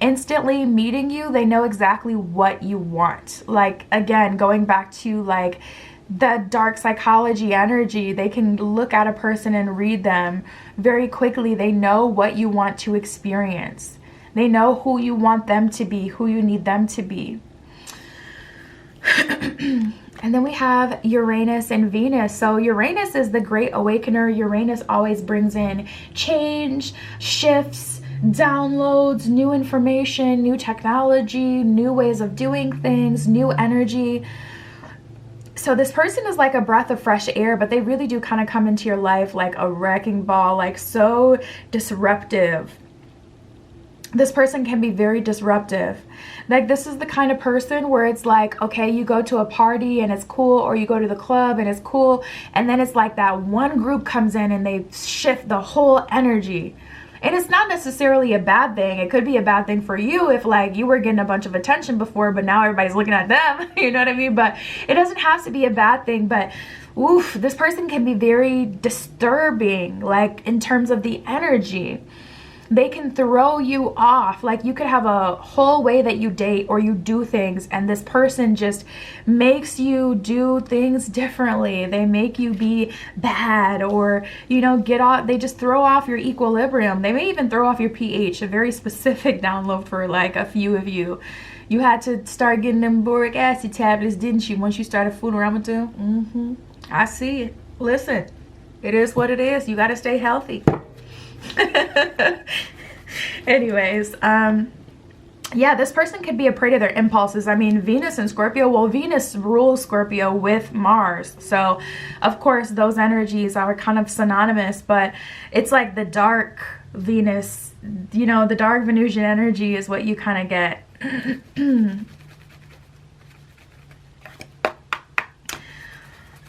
instantly meeting you, they know exactly what you want. Like, again, going back to like the dark psychology energy, they can look at a person and read them very quickly. They know what you want to experience. They know who you want them to be, who you need them to be. And then we have Uranus and Venus. So Uranus is the great awakener. Uranus always brings in change, shifts, downloads, new information, new technology, new ways of doing things, new energy. So this person is like a breath of fresh air, but they really do kind of come into your life like a wrecking ball, like so disruptive. This person can be very disruptive. Like, this is the kind of person where it's like, okay, you go to a party and it's cool, or you go to the club and it's cool, and then it's like that one group comes in and they shift the whole energy. And it's not necessarily a bad thing. It could be a bad thing for you if like you were getting a bunch of attention before, but now everybody's looking at them. You know what I mean? But it doesn't have to be a bad thing. But oof, this person can be very disturbing, like in terms of the energy. they can throw you off. Like you could have a whole way that you date or you do things, and this person just makes you do things differently. They make you be bad, or, you know, get off, they just throw off your equilibrium. They may even throw off your pH, a very specific download for like a few of you. You had to start getting them boric acid tablets, didn't you, once you started fooling around with them? I see it. Listen, it is what it is. You got to stay healthy. Anyways, yeah, this person could be a prey to their impulses. I mean, Venus and Scorpio, well, Venus rules Scorpio with Mars. So, of course, those energies are kind of synonymous, but it's like the dark Venus, you know, the dark Venusian energy is what you kind of get.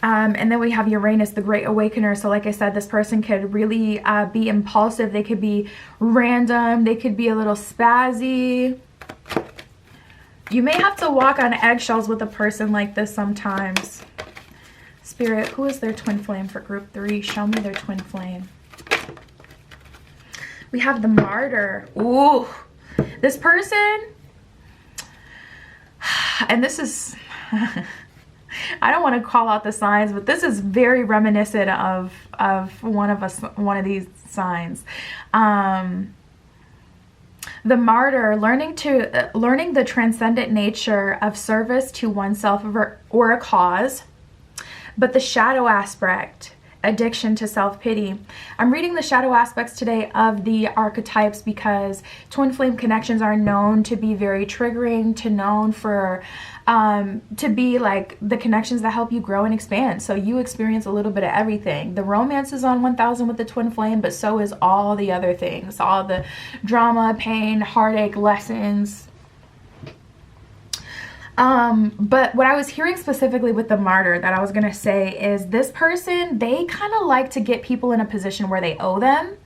And then we have Uranus, the Great Awakener. So like I said, this person could really be impulsive. They could be random. They could be a little spazzy. You may have to walk on eggshells with a person like this sometimes. Spirit, who is their twin flame for group 3? Show me their twin flame. We have the Martyr. Ooh, this person, and this is... I don't want to call out the signs, but this is very reminiscent of one of these signs. The Martyr, learning the transcendent nature of service to oneself or a cause, but the shadow aspect, addiction to self-pity. I'm reading the shadow aspects today of the archetypes because twin flame connections are known to be very triggering, to be like the connections that help you grow and expand. So you experience a little bit of everything. The romance is on 1000 with the twin flame, but so is all the other things, all the drama, pain, heartache, lessons. But what I was hearing specifically with the Martyr that I was going to say is this person, they kind of like to get people in a position where they owe them.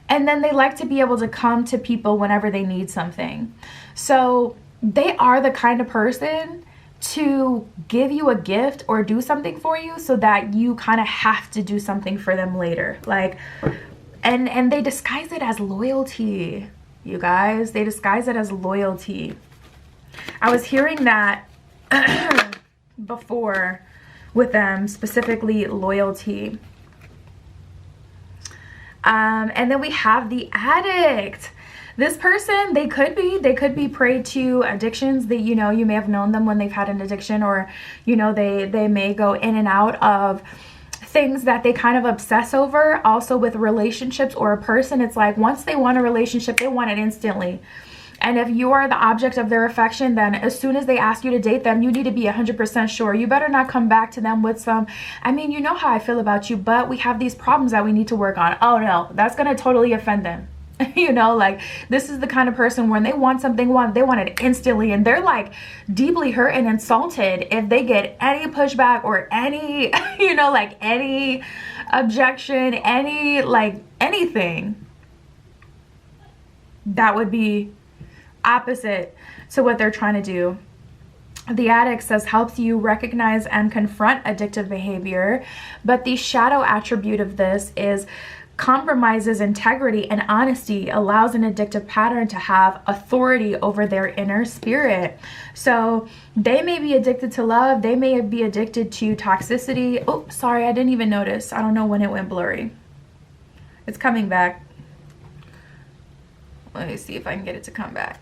And then they like to be able to come to people whenever they need something. So they are the kind of person to give you a gift or do something for you so that you kind of have to do something for them later. Like, and they disguise it as loyalty, you guys. They disguise it as loyalty. I was hearing that before with them, specifically loyalty. And then we have the Addict. This person, they could be prey to addictions. That, you know, you may have known them when they've had an addiction, or, you know, they may go in and out of things that they kind of obsess over. Also with relationships or a person, it's like once they want a relationship, they want it instantly. And if you are the object of their affection, then as soon as they ask you to date them, you need to be 100% sure. You better not come back to them with some, I mean, you know how I feel about you, but we have these problems that we need to work on. Oh no, that's going to totally offend them. You know, like this is the kind of person when they want something, they want it instantly, and they're like deeply hurt and insulted if they get any pushback or any, you know, like any objection, any like anything that would be opposite to what they're trying to do. The Addict says helps you recognize and confront addictive behavior, but the shadow attribute of this is compromises integrity and honesty, allows an addictive pattern to have authority over their inner spirit. So they may be addicted to love, they may be addicted to toxicity. Oh, sorry, I didn't even notice. I don't know when it went blurry. It's coming back. Let me see if I can get it to come back.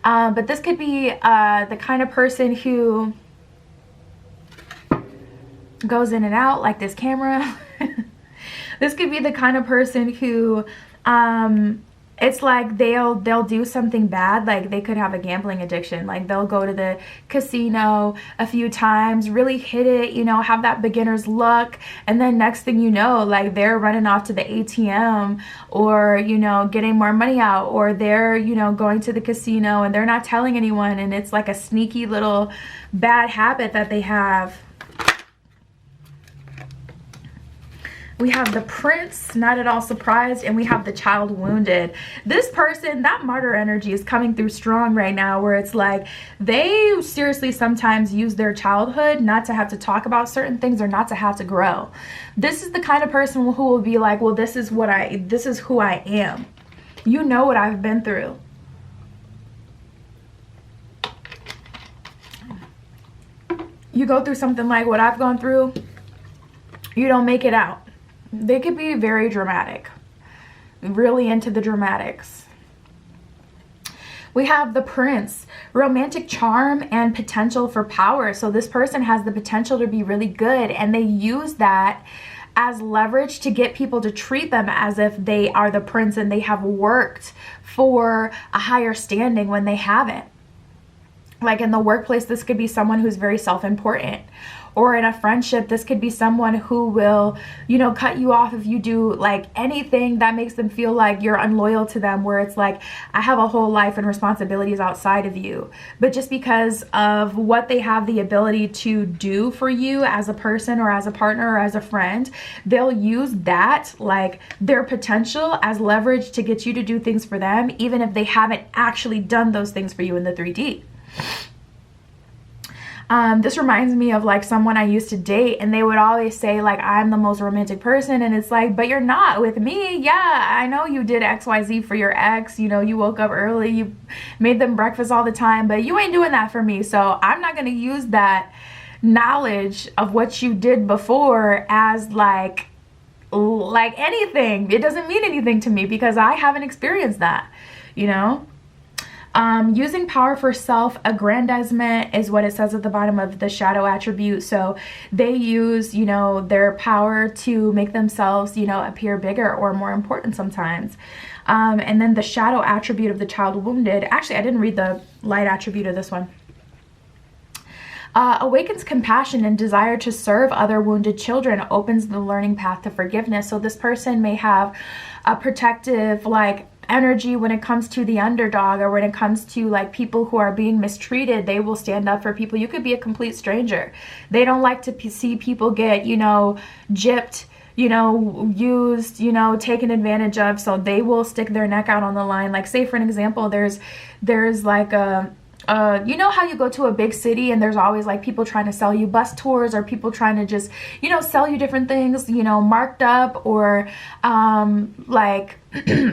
But this could be the kind of person who goes in and out like this camera. This could be the kind of person who it's like they'll do something bad. Like they could have a gambling addiction. Like they'll go to the casino a few times, really hit it, you know, have that beginner's luck, and then next thing you know, like they're running off to the ATM, or, you know, getting more money out, or they're, you know, going to the casino and they're not telling anyone, and it's like a sneaky little bad habit that they have. We have the Prince, not at all surprised, and we have the Child wounded. This person, that martyr energy is coming through strong right now, where it's like they seriously sometimes use their childhood not to have to talk about certain things or not to have to grow. This is the kind of person who will be like, well, this is who I am. You know what I've been through. You go through something like what I've gone through, you don't make it out. They could be very dramatic, really into the dramatics. We have the Prince, romantic charm and potential for power. So this person has the potential to be really good, and they use that as leverage to get people to treat them as if they are the prince and they have worked for a higher standing when they haven't. Like in the workplace, this could be someone who's very self-important. Or in a friendship, this could be someone who will, you know, cut you off if you do like anything that makes them feel like you're unloyal to them, where it's like, I have a whole life and responsibilities outside of you. But just because of what they have the ability to do for you as a person or as a partner or as a friend, they'll use that, like their potential, as leverage to get you to do things for them, even if they haven't actually done those things for you in the 3D. This reminds me of like someone I used to date, and they would always say like, I'm the most romantic person, and it's like, but you're not with me. Yeah, I know you did XYZ for your ex, you know, you woke up early, you made them breakfast all the time, but you ain't doing that for me. So I'm not going to use that knowledge of what you did before as like anything. It doesn't mean anything to me because I haven't experienced that, you know. Using power for self-aggrandizement is what it says at the bottom of the shadow attribute. So they use, you know, their power to make themselves, you know, appear bigger or more important sometimes. And then the shadow attribute of the Child wounded. Actually, I didn't read the light attribute of this one. Awakens compassion and desire to serve other wounded children, opens the learning path to forgiveness. So this person may have a protective, like, energy when it comes to the underdog, or when it comes to like people who are being mistreated. They will stand up for people. You could be a complete stranger. They don't like to see people get, you know, gypped, you know, used, you know, taken advantage of. So they will stick their neck out on the line. Like, say for an example, there's like a you know how you go to a big city and there's always like people trying to sell you bus tours, or people trying to just, you know, sell you different things, you know, marked up, or like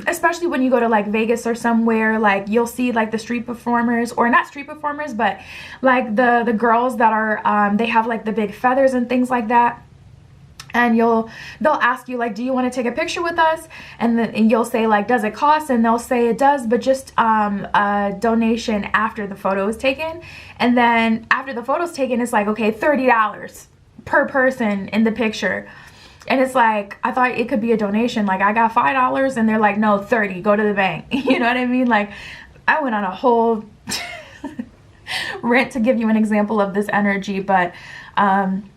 especially when you go to like Vegas or somewhere, like you'll see like the street performers, or not street performers, but like the girls that are they have like the big feathers and things like that. And they'll ask you like, do you want to take a picture with us? And you'll say like, does it cost? And they'll say it does, but just a donation after the photo is taken. And then after the photo's taken, it's like, okay, $30 per person in the picture. And it's like, I thought it could be a donation. Like, I got $5, and they're like, no, 30, go to the bank. You know what I mean? Like, I went on a whole rant to give you an example of this energy, but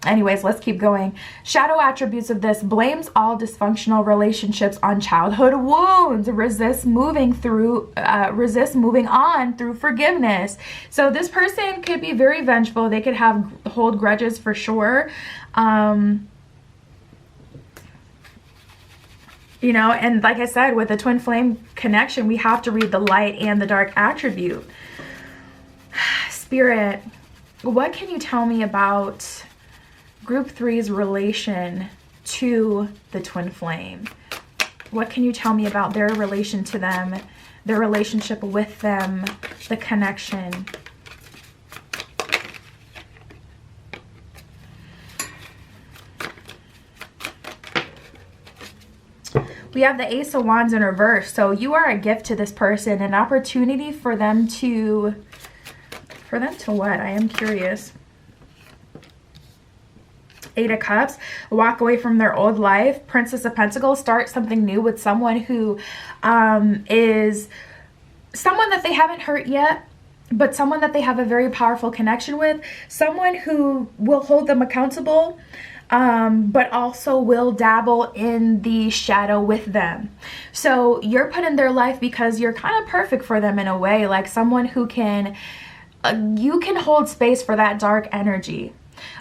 anyways, let's keep going. Shadow attributes of this: blames all dysfunctional relationships on childhood wounds, resists moving on through forgiveness. So this person could be very vengeful. They could hold grudges for sure. You know, and like I said, with the twin flame connection, we have to read the light and the dark attribute. Spirit, what can you tell me about group 3's relation to the twin flame? What can you tell me about their relation to them, their relationship with them, the connection? We have the Ace of Wands in reverse. So you are a gift to this person, an opportunity for them to what? I am curious. Eight of Cups, walk away from their old life. Princess of Pentacles, start something new with someone who is someone that they haven't hurt yet, but someone that they have a very powerful connection with. Someone who will hold them accountable, but also will dabble in the shadow with them. So you're put in their life because you're kind of perfect for them in a way, like someone who can, you can hold space for that dark energy.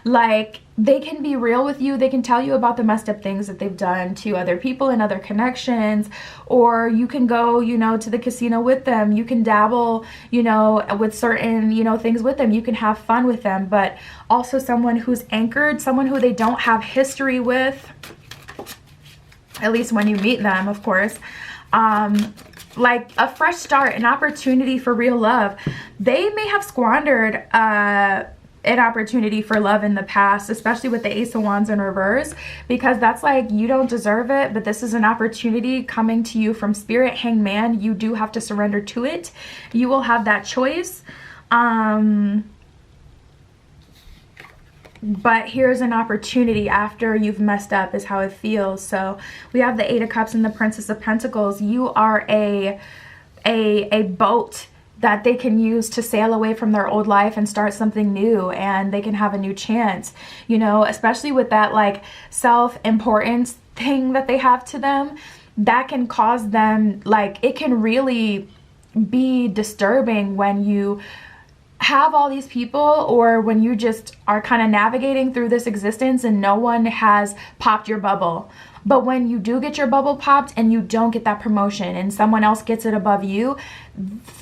Like, they can be real with you. They can tell you about the messed up things that they've done to other people and other connections, or you can go, you know, to the casino with them. You can dabble, you know, with certain, you know, things with them. You can have fun with them, but also someone who's anchored, someone who they don't have history with, at least when you meet them, of course. Like a fresh start, an opportunity for real love. They may have squandered an opportunity for love in the past, especially with the Ace of Wands in reverse, because that's like, you don't deserve it, but this is an opportunity coming to you from Spirit. Hangman, you do have to surrender to it. You will have that choice. But here's an opportunity after you've messed up, is how it feels. So we have the Eight of Cups and the Princess of Pentacles. You are a boat that they can use to sail away from their old life and start something new, and they can have a new chance, you know, especially with that like self-importance thing that they have to them. That can cause them, like, it can really be disturbing when you have all these people, or when you just are kind of navigating through this existence and no one has popped your bubble. But when you do get your bubble popped and you don't get that promotion and someone else gets it above you,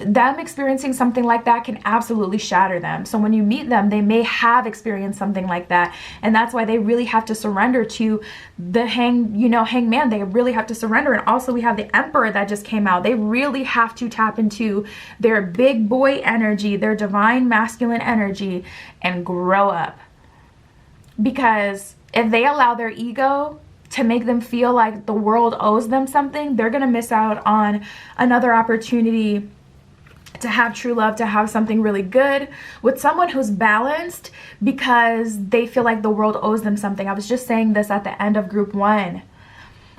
them experiencing something like that can absolutely shatter them. So when you meet them, they may have experienced something like that. And that's why they really have to surrender to the hangman. They really have to surrender. And also we have the Emperor that just came out. They really have to tap into their big boy energy, their divine masculine energy, and grow up. Because if they allow their ego to make them feel like the world owes them something, they're gonna miss out on another opportunity to have true love, to have something really good with someone who's balanced, because they feel like the world owes them something. I was just saying this at the end of group 1.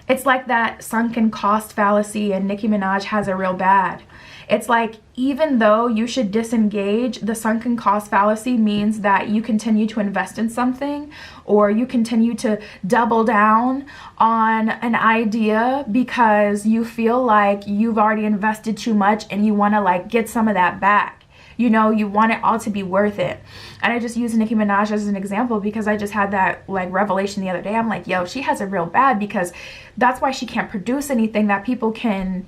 It's like that sunken cost fallacy, and Nicki Minaj has it real bad. It's like, even though you should disengage, the sunken cost fallacy means that you continue to invest in something, or you continue to double down on an idea because you feel like you've already invested too much and you want to like get some of that back. You know, you want it all to be worth it. And I just use Nicki Minaj as an example because I just had that like revelation the other day. I'm like, yo, she has it real bad, because that's why she can't produce anything that people can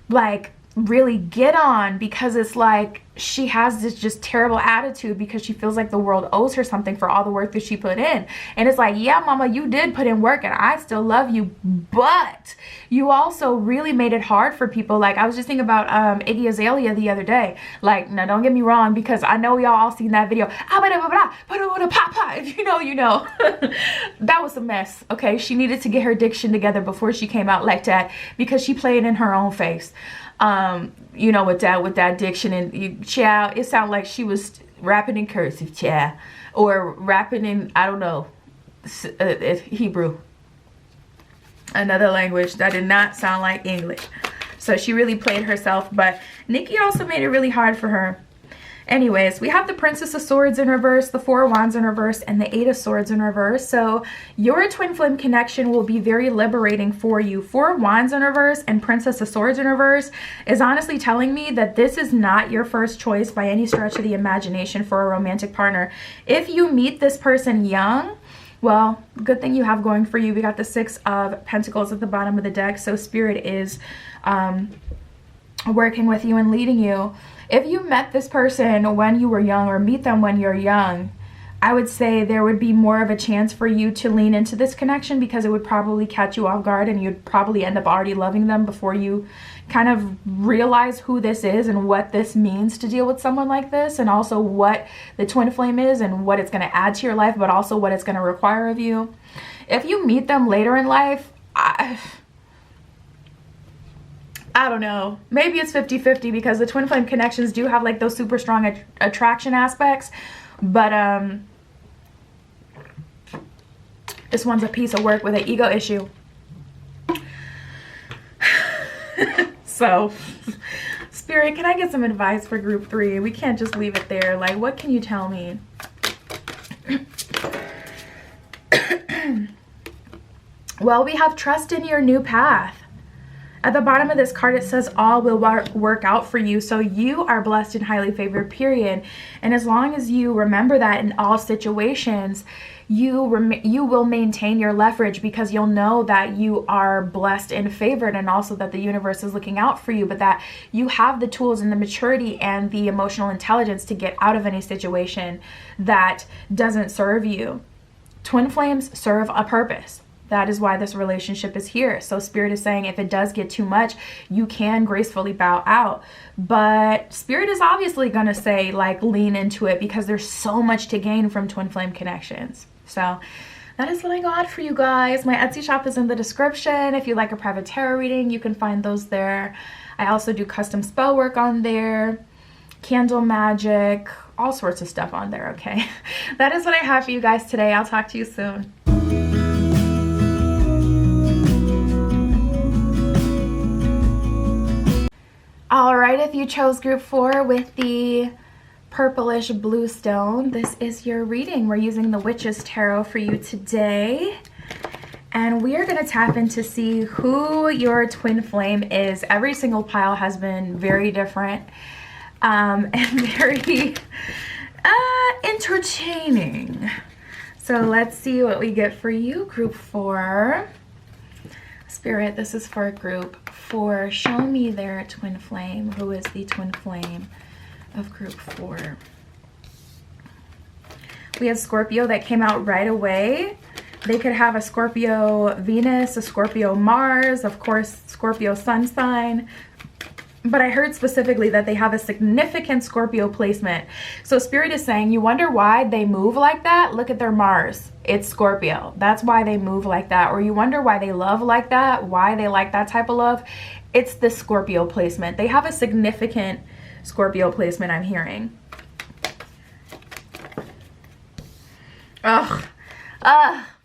like really get on, because it's like she has this just terrible attitude because she feels like the world owes her something for all the work that she put in. And it's like, yeah, mama, you did put in work and I still love you, but you also really made it hard for people. Like, I was just thinking about Iggy Azalea the other day. Like, now don't get me wrong, because I know y'all all seen that video. If you know, you know. That was a mess. Okay, she needed to get her diction together before she came out like that, because she played in her own face. You know, with that diction, and child, it sounded like she was rapping in cursive, child, or rapping in, I don't know, Hebrew, another language that did not sound like English. So she really played herself, but Nicki also made it really hard for her. Anyways, we have the Princess of Swords in reverse, the Four of Wands in reverse, and the Eight of Swords in reverse. So your twin flame connection will be very liberating for you. Four of Wands in reverse and Princess of Swords in reverse is honestly telling me that this is not your first choice by any stretch of the imagination for a romantic partner. If you meet this person young, well, good thing you have going for you. We got the Six of Pentacles at the bottom of the deck. So Spirit is working with you and leading you. If you met this person when you were young, or meet them when you're young, I would say there would be more of a chance for you to lean into this connection, because it would probably catch you off guard and you'd probably end up already loving them before you kind of realize who this is and what this means to deal with someone like this, and also what the twin flame is and what it's going to add to your life, but also what it's going to require of you. If you meet them later in life, I don't know, maybe it's 50-50, because the twin flame connections do have like those super strong attraction aspects, but this one's a piece of work with an ego issue. So Spirit, can I get some advice for group 3? We can't just leave it there. Like, what can you tell me? Well, we have trust in your new path. At the bottom of this card, it says all will work out for you. So you are blessed and highly favored, period. And as long as you remember that in all situations, you will maintain your leverage, because you'll know that you are blessed and favored, and also that the universe is looking out for you, but that you have the tools and the maturity and the emotional intelligence to get out of any situation that doesn't serve you. Twin flames serve a purpose. That is why this relationship is here. So Spirit is saying if it does get too much, you can gracefully bow out. But Spirit is obviously going to say, like, lean into it, because there's so much to gain from twin flame connections. So that is what I got for you guys. My Etsy shop is in the description. If you like a private tarot reading, you can find those there. I also do custom spell work on there, candle magic, all sorts of stuff on there, okay? That is what I have for you guys today. I'll talk to you soon. All right, if you chose group 4 with the purplish blue stone, this is your reading. We're using the Witch's Tarot for you today. And we are going to tap in to see who your twin flame is. Every single pile has been very different and very entertaining. So let's see what we get for you, group 4. Spirit, this is for group 4. Show me their twin flame. Who is the twin flame of group 4? We had Scorpio that came out right away. They could have a Scorpio Venus, a Scorpio Mars, of course, Scorpio Sun sign. But I heard specifically that they have a significant Scorpio placement. So Spirit is saying, you wonder why they move like that? Look at their Mars. It's Scorpio. That's why they move like that. Or you wonder why they love like that, why they like that type of love. It's the Scorpio placement. They have a significant Scorpio placement, I'm hearing.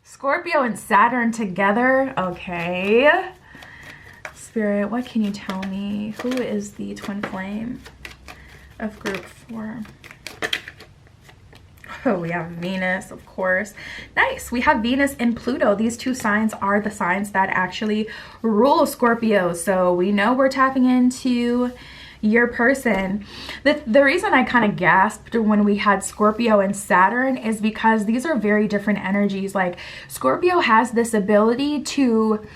Scorpio and Saturn together. Okay. Spirit, what can you tell me? Who is the twin flame of group 4? Oh, we have Venus, of course. Nice. We have Venus and Pluto. These two signs are the signs that actually rule Scorpio. So we know we're tapping into your person. The reason I kind of gasped when we had Scorpio and Saturn is because these are very different energies. Like, Scorpio has this ability to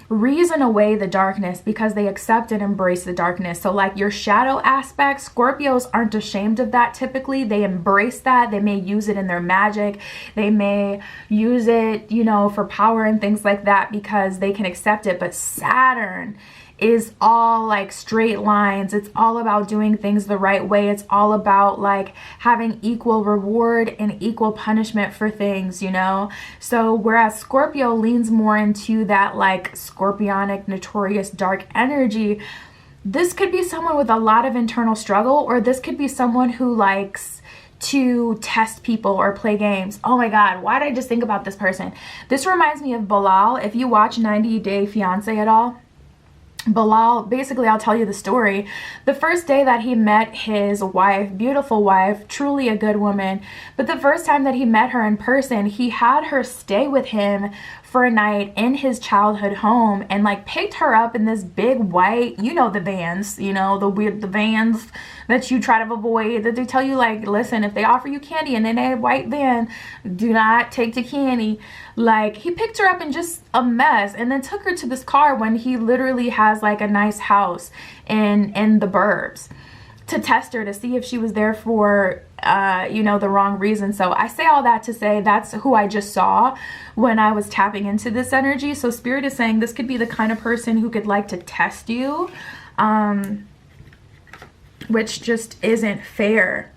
reason away the darkness because they accept and embrace the darkness. So like your shadow aspect, Scorpios aren't ashamed of that typically. They embrace that. They may use it in their magic. They may use it, you know, for power and things like that because they can accept it. But Saturn is all like straight lines. It's all about doing things the right way. It's all about like having equal reward and equal punishment for things, you know? So whereas Scorpio leans more into that like scorpionic, notorious, dark energy, this could be someone with a lot of internal struggle, or this could be someone who likes to test people or play games. Oh my God, why did I just think about this person? This reminds me of Bilal. If you watch 90 Day Fiancé at all, Bilal, basically, I'll tell you the story. The first day that he met his wife, beautiful wife, truly a good woman, but the first time that he met her in person, he had her stay with him for a night in his childhood home and like picked her up in this big white, you know, the vans, you know, the vans that you try to avoid, that they tell you like, listen, if they offer you candy and in a white van, do not take the candy. Like, he picked her up in just a mess and then took her to this car when he literally has like a nice house in the burbs to test her to see if she was there for you know, the wrong reason. So I say all that to say that's who I just saw when I was tapping into this energy. So Spirit is saying this could be the kind of person who could like to test you, which just isn't fair.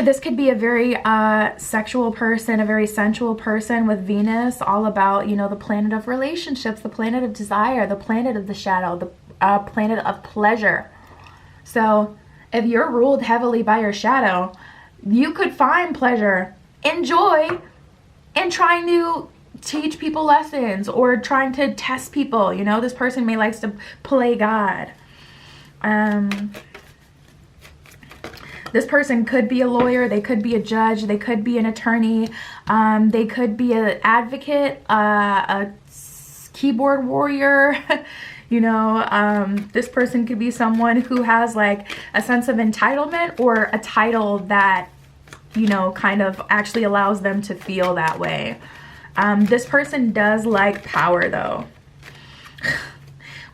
This could be a very sexual person, a very sensual person with Venus, all about, you know, the planet of relationships, the planet of desire, the planet of the shadow, the planet of pleasure. So if you're ruled heavily by your shadow, you could find pleasure, enjoy, in trying to teach people lessons or trying to test people. You know, this person may likes to play God. This person could be a lawyer, they could be a judge, they could be an attorney, they could be an advocate, a keyboard warrior, You know, this person could be someone who has like a sense of entitlement or a title that, you know, kind of actually allows them to feel that way. This person does like power though.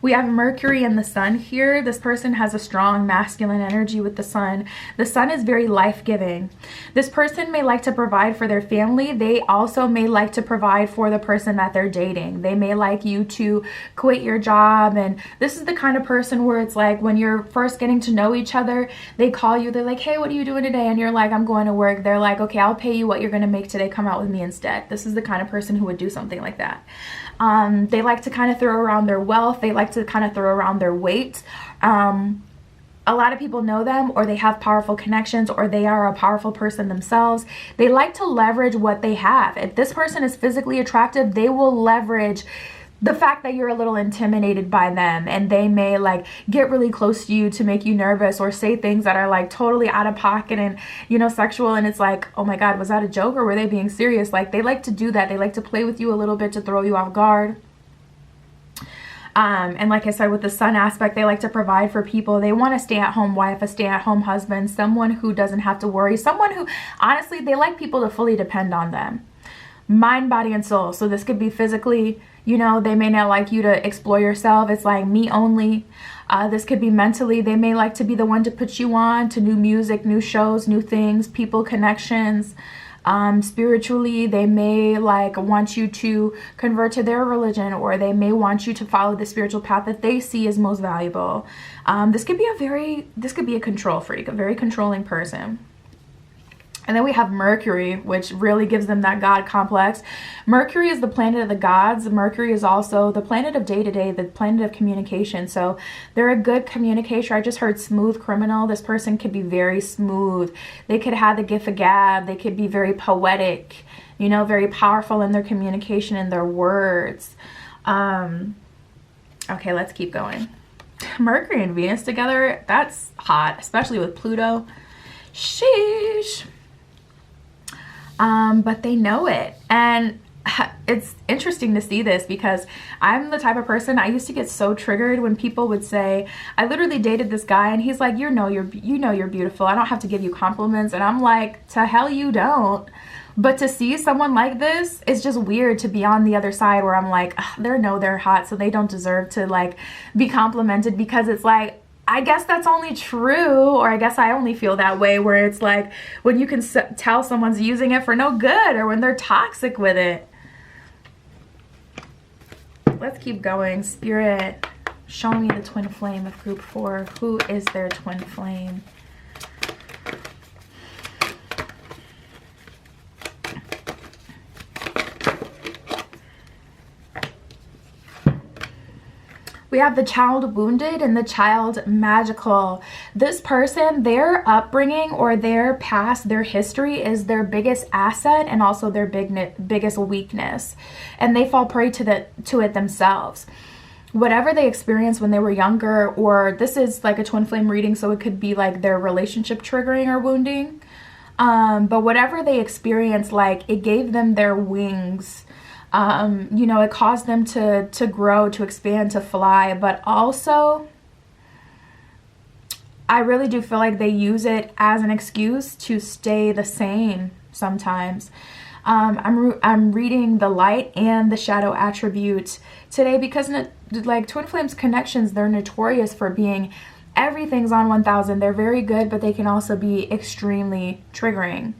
We have Mercury and the Sun here. This person has a strong masculine energy with the Sun. The Sun is very life-giving. This person may like to provide for their family. They also may like to provide for the person that they're dating. They may like you to quit your job. And this is the kind of person where it's like when you're first getting to know each other, they call you. They're like, hey, what are you doing today? And you're like, I'm going to work. They're like, okay, I'll pay you what you're going to make today. Come out with me instead. This is the kind of person who would do something like that. They like to kind of throw around their wealth. They like to kind of throw around their weight. A lot of people know them, or they have powerful connections, or they are a powerful person themselves. They like to leverage what they have. If this person is physically attractive, they will leverage the fact that you're a little intimidated by them, and they may like get really close to you to make you nervous or say things that are like totally out of pocket and, you know, sexual, and it's like, oh my God, was that a joke or were they being serious? Like, they like to do that. They like to play with you a little bit to throw you off guard. And like I said, with the Sun aspect, they like to provide for people. They want a stay-at-home wife, a stay-at-home husband, someone who doesn't have to worry, someone who, honestly, they like people to fully depend on them. Mind, body, and soul. So this could be physically, you know, they may not like you to explore yourself. It's like me only. This could be mentally. They may like to be the one to put you on to new music, new shows, new things, people, connections. Spiritually, they may like want you to convert to their religion, or they may want you to follow the spiritual path that they see as most valuable. This could be a control freak, a very controlling person. And then we have Mercury, which really gives them that God complex. Mercury is the planet of the gods. Mercury is also the planet of day-to-day, the planet of communication. So they're a good communicator. I just heard smooth criminal. This person could be very smooth. They could have the gift of gab. They could be very poetic, you know, very powerful in their communication and their words. Okay, let's keep going. Mercury and Venus together, that's hot, especially with Pluto. Sheesh. But they know it, and it's interesting to see this because I'm the type of person, I used to get so triggered when people would say, I literally dated this guy and he's like, you know you're beautiful, I don't have to give you compliments, and I'm like, to hell you don't. But to see someone like this, it's just weird to be on the other side where I'm like, they're hot, so they don't deserve to like be complimented, because it's like, I guess that's only true, or I guess I only feel that way, where it's like when you can tell someone's using it for no good, or when they're toxic with it. Let's keep going. Spirit, show me the twin flame of group 4. Who is their twin flame? We have the child wounded and the child magical. This person, their upbringing or their past, their history is their biggest asset and also their biggest weakness. And they fall prey to it themselves. Whatever they experienced when they were younger, or this is like a twin flame reading, so it could be like their relationship triggering or wounding. But whatever they experienced, like it gave them their wings. You know, it caused them to grow, to expand, to fly, but also I really do feel like they use it as an excuse to stay the same sometimes. I'm reading the light and the shadow attribute today because like twin flames connections, they're notorious for being everything's on 1000. They're very good, but they can also be extremely triggering.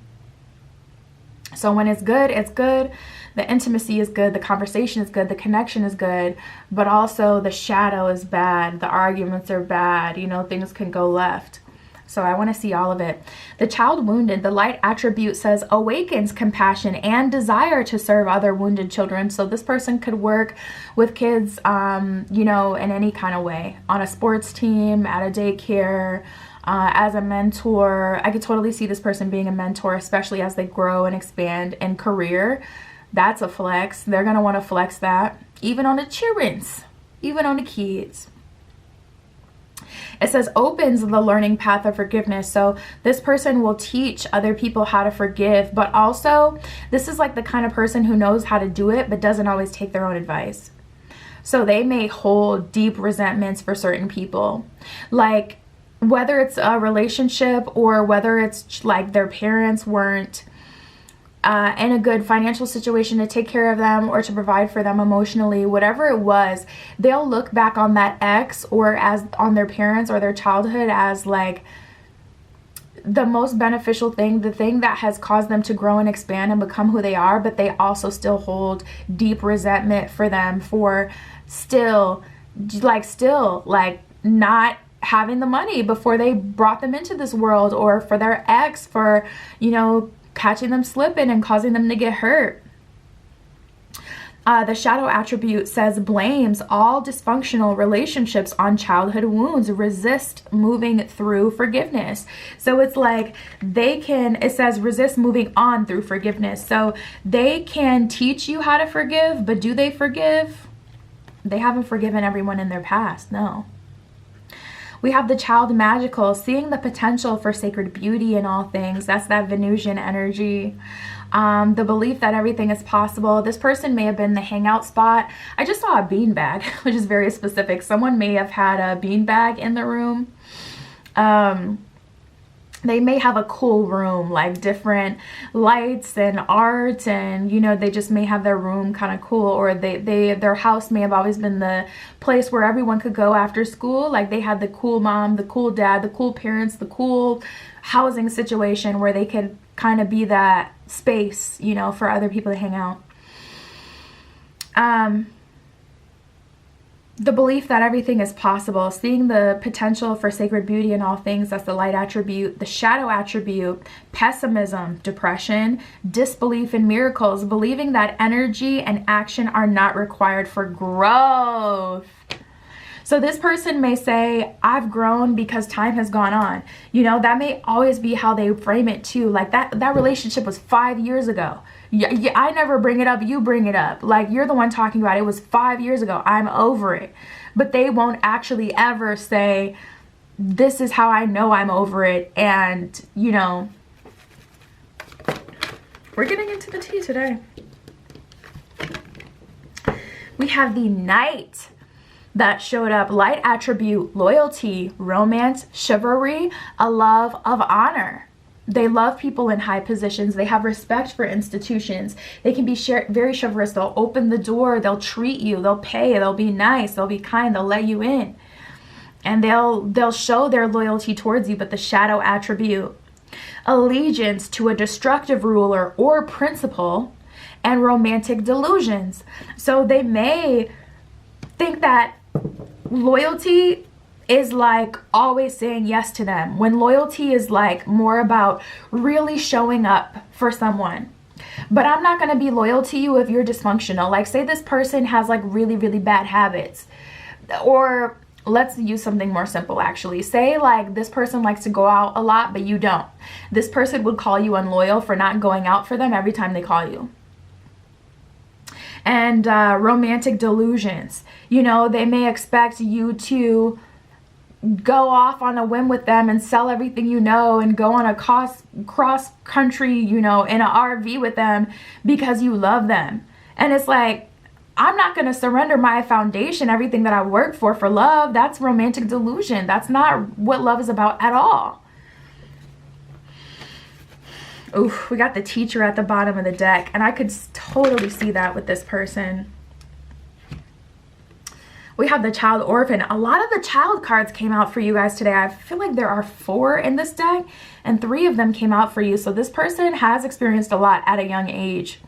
So when it's good, it's good. The intimacy is good, the conversation is good, the connection is good, but also the shadow is bad, the arguments are bad, you know, things can go left. So I want to see all of it. The child wounded, the light attribute says awakens compassion and desire to serve other wounded children. So this person could work with kids, you know, in any kind of way, on a sports team, at a daycare, as a mentor. I could totally see this person being a mentor, especially as they grow and expand in career. That's a flex. They're going to want to flex that. Even on the children, even on the kids. It says opens the learning path of forgiveness. So this person will teach other people how to forgive, but also this is like the kind of person who knows how to do it, but doesn't always take their own advice. So they may hold deep resentments for certain people. Like, whether it's a relationship or whether it's like their parents weren't in a good financial situation to take care of them or to provide for them emotionally, whatever it was, they'll look back on that ex or as on their parents or their childhood as like the most beneficial thing, the thing that has caused them to grow and expand and become who they are. But they also still hold deep resentment for them for still not having the money before they brought them into this world, or for their ex for, you know, catching them slipping and causing them to get hurt. The shadow attribute says blames all dysfunctional relationships on childhood wounds, resist moving through forgiveness. So it's like it says resist moving on through forgiveness. So they can teach you how to forgive, but do they forgive? They haven't forgiven everyone in their past, no. We have the child magical, seeing the potential for sacred beauty in all things. That's that Venusian energy. The belief that everything is possible. This person may have been the hangout spot. I just saw a beanbag, which is very specific. Someone may have had a beanbag in the room. They may have a cool room, like different lights and art, and you know, they just may have their room kind of cool, or their house may have always been the place where everyone could go after school. Like they had the cool mom, the cool dad, the cool parents, the cool housing situation where they could kind of be that space, you know, for other people to hang out. The belief that everything is possible, seeing the potential for sacred beauty in all things. That's the light attribute. The shadow attribute, pessimism, depression, disbelief in miracles, believing that energy and action are not required for growth. So this person may say, I've grown because time has gone on. You know, that may always be how they frame it too. Like that relationship was 5 years ago. Yeah, I never bring it up, you bring it up. Like, you're the one talking about it. It was 5 years ago. I'm over it. But they won't actually ever say, this is how I know I'm over it. And, you know, we're getting into the tea today. We have the Knight that showed up. Light attribute, loyalty, romance, chivalry, a love of honor. They love people in high positions. They have respect for institutions. They can be very chivalrous. They'll open the door. They'll treat you. They'll pay. They'll be nice. They'll be kind. They'll let you in. And they'll show their loyalty towards you. But the shadow attribute, allegiance to a destructive ruler or principle, and romantic delusions. So they may think that loyalty is like always saying yes to them, when loyalty is like more about really showing up for someone. But I'm not going to be loyal to you if you're dysfunctional. Like, say this person has like really, really bad habits. Or let's use something more simple actually. Say like this person likes to go out a lot, but you don't. This person would call you unloyal for not going out for them every time they call you. And romantic delusions. You know, they may expect you to go off on a whim with them and sell everything you know and go on a cross country, you know, in an RV with them because you love them. And it's like, I'm not going to surrender my foundation, everything that I worked for love. That's romantic delusion. That's not what love is about at all. Ooh, we got the Teacher at the bottom of the deck, and I could totally see that with this person. We have the Child Orphan. A lot of the child cards came out for you guys today. I feel like there are 4 in this deck, and 3 of them came out for you. So this person has experienced a lot at a young age.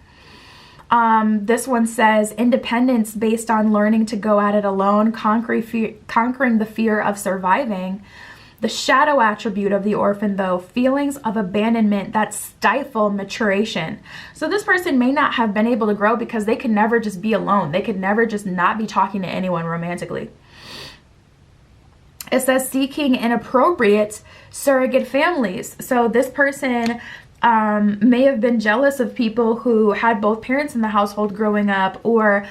This one says independence based on learning to go at it alone, conquering the fear of surviving. The shadow attribute of the orphan, though, feelings of abandonment that stifle maturation. So this person may not have been able to grow because they could never just be alone. They could never just not be talking to anyone romantically. It says seeking inappropriate surrogate families. So this person may have been jealous of people who had both parents in the household growing up, or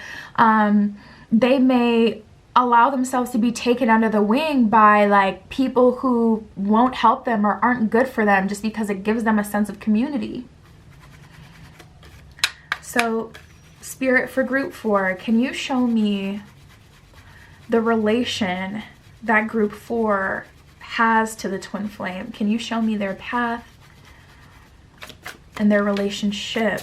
they may allow themselves to be taken under the wing by like people who won't help them or aren't good for them just because it gives them a sense of community. So Spirit for group 4, can you show me the relation that group 4 has to the twin flame. Can you show me their path and their relationship?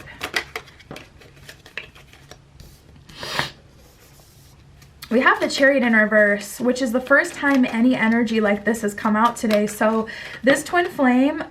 We have the Chariot in reverse, which is the first time any energy like this has come out today. So this twin flame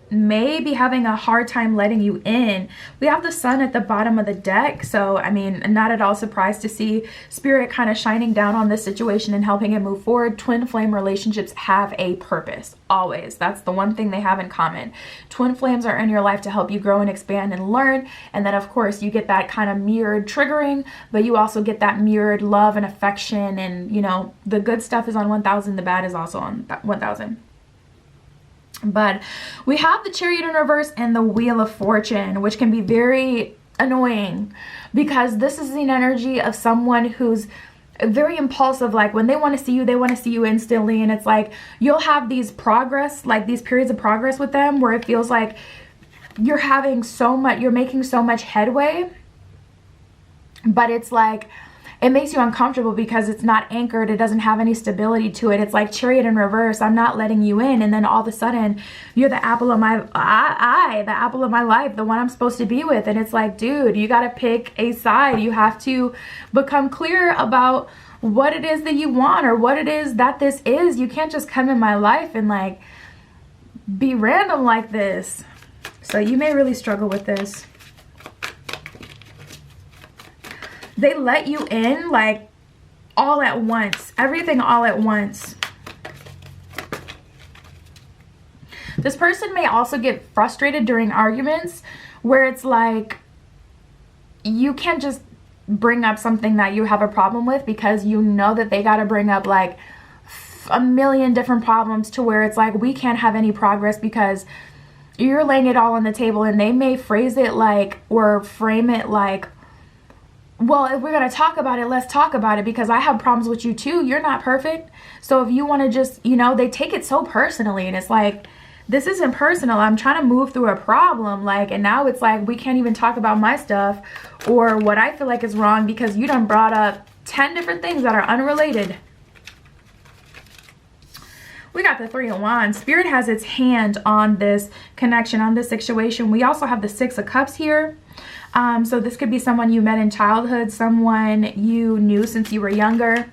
may be having a hard time letting you in. We have the Sun at the bottom of the deck. So, I mean, not at all surprised to see Spirit kind of shining down on this situation and helping it move forward. Twin flame relationships have a purpose, always. That's the one thing they have in common. Twin flames are in your life to help you grow and expand and learn. And then, of course, you get that kind of mirrored triggering, but you also get that mirrored love and affection, and you know, the good stuff is on 1000, the bad is also on 1000. But we have the Chariot in reverse and the Wheel of Fortune, which can be very annoying because this is an energy of someone who's very impulsive. Like when they want to see you, they want to see you instantly, and it's like you'll have these progress, like these periods of progress with them where it feels like you're having so much, you're making so much headway, but it's like it makes you uncomfortable because it's not anchored. It doesn't have any stability to it. It's like Chariot in reverse. I'm not letting you in. And then all of a sudden you're the apple of my eye, the apple of my life, the one I'm supposed to be with. And it's like, dude, you got to pick a side. You have to become clear about what it is that you want or what it is that this is. You can't just come in my life and like be random like this. So you may really struggle with this. They let you in like all at once, everything all at once. This person may also get frustrated during arguments where it's like you can't just bring up something that you have a problem with because you know that they got to bring up like a million different problems to where it's like we can't have any progress because you're laying it all on the table, and they may phrase it like or frame it like, well, if we're going to talk about it, let's talk about it because I have problems with you too. You're not perfect. So if you want to just, you know, they take it so personally, and it's like, this isn't personal. I'm trying to move through a problem. Like, and now it's like, we can't even talk about my stuff or what I feel like is wrong because you done brought up 10 different things that are unrelated. We got the 3 of Wands. Spirit has its hand on this connection, on this situation. We also have the 6 of Cups here. So this could be someone you met in childhood, someone you knew since you were younger,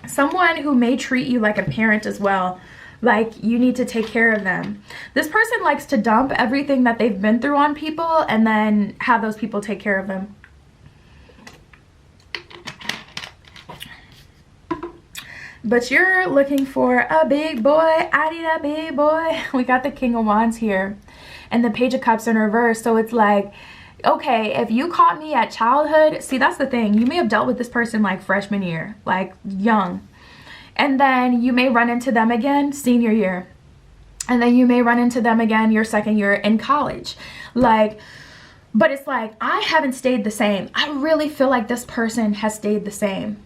someone who may treat you like a parent as well, like you need to take care of them. This person likes to dump everything that they've been through on people and then have those people take care of them. But you're looking for a big boy. I need a big boy. We got the King of Wands here and the Page of Cups in reverse. So it's like, okay, if you caught me at childhood, see, that's the thing. You may have dealt with this person like freshman year, like young. And then you may run into them again senior year. And then you may run into them again your second year in college. Like, but it's like, I haven't stayed the same. I really feel like this person has stayed the same.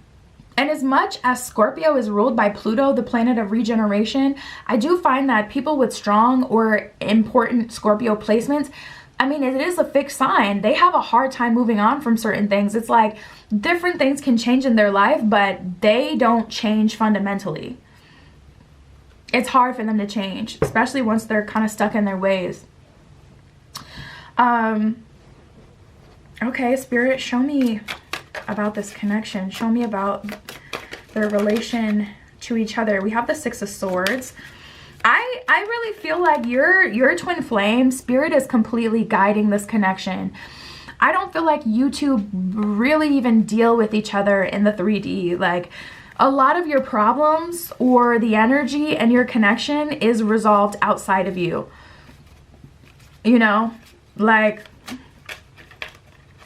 And as much as Scorpio is ruled by Pluto, the planet of regeneration, I do find that people with strong or important Scorpio placements, I mean, it is a fixed sign. They have a hard time moving on from certain things. It's like different things can change in their life, but they don't change fundamentally. It's hard for them to change, especially once they're kind of stuck in their ways. Okay, Spirit, show me about this connection. Show me about their relation to each other. We have the 6 of Swords. I really feel like your twin flame, Spirit is completely guiding this connection. I don't feel like you two really even deal with each other in the 3D. Like, a lot of your problems or the energy and your connection is resolved outside of you. You know, like,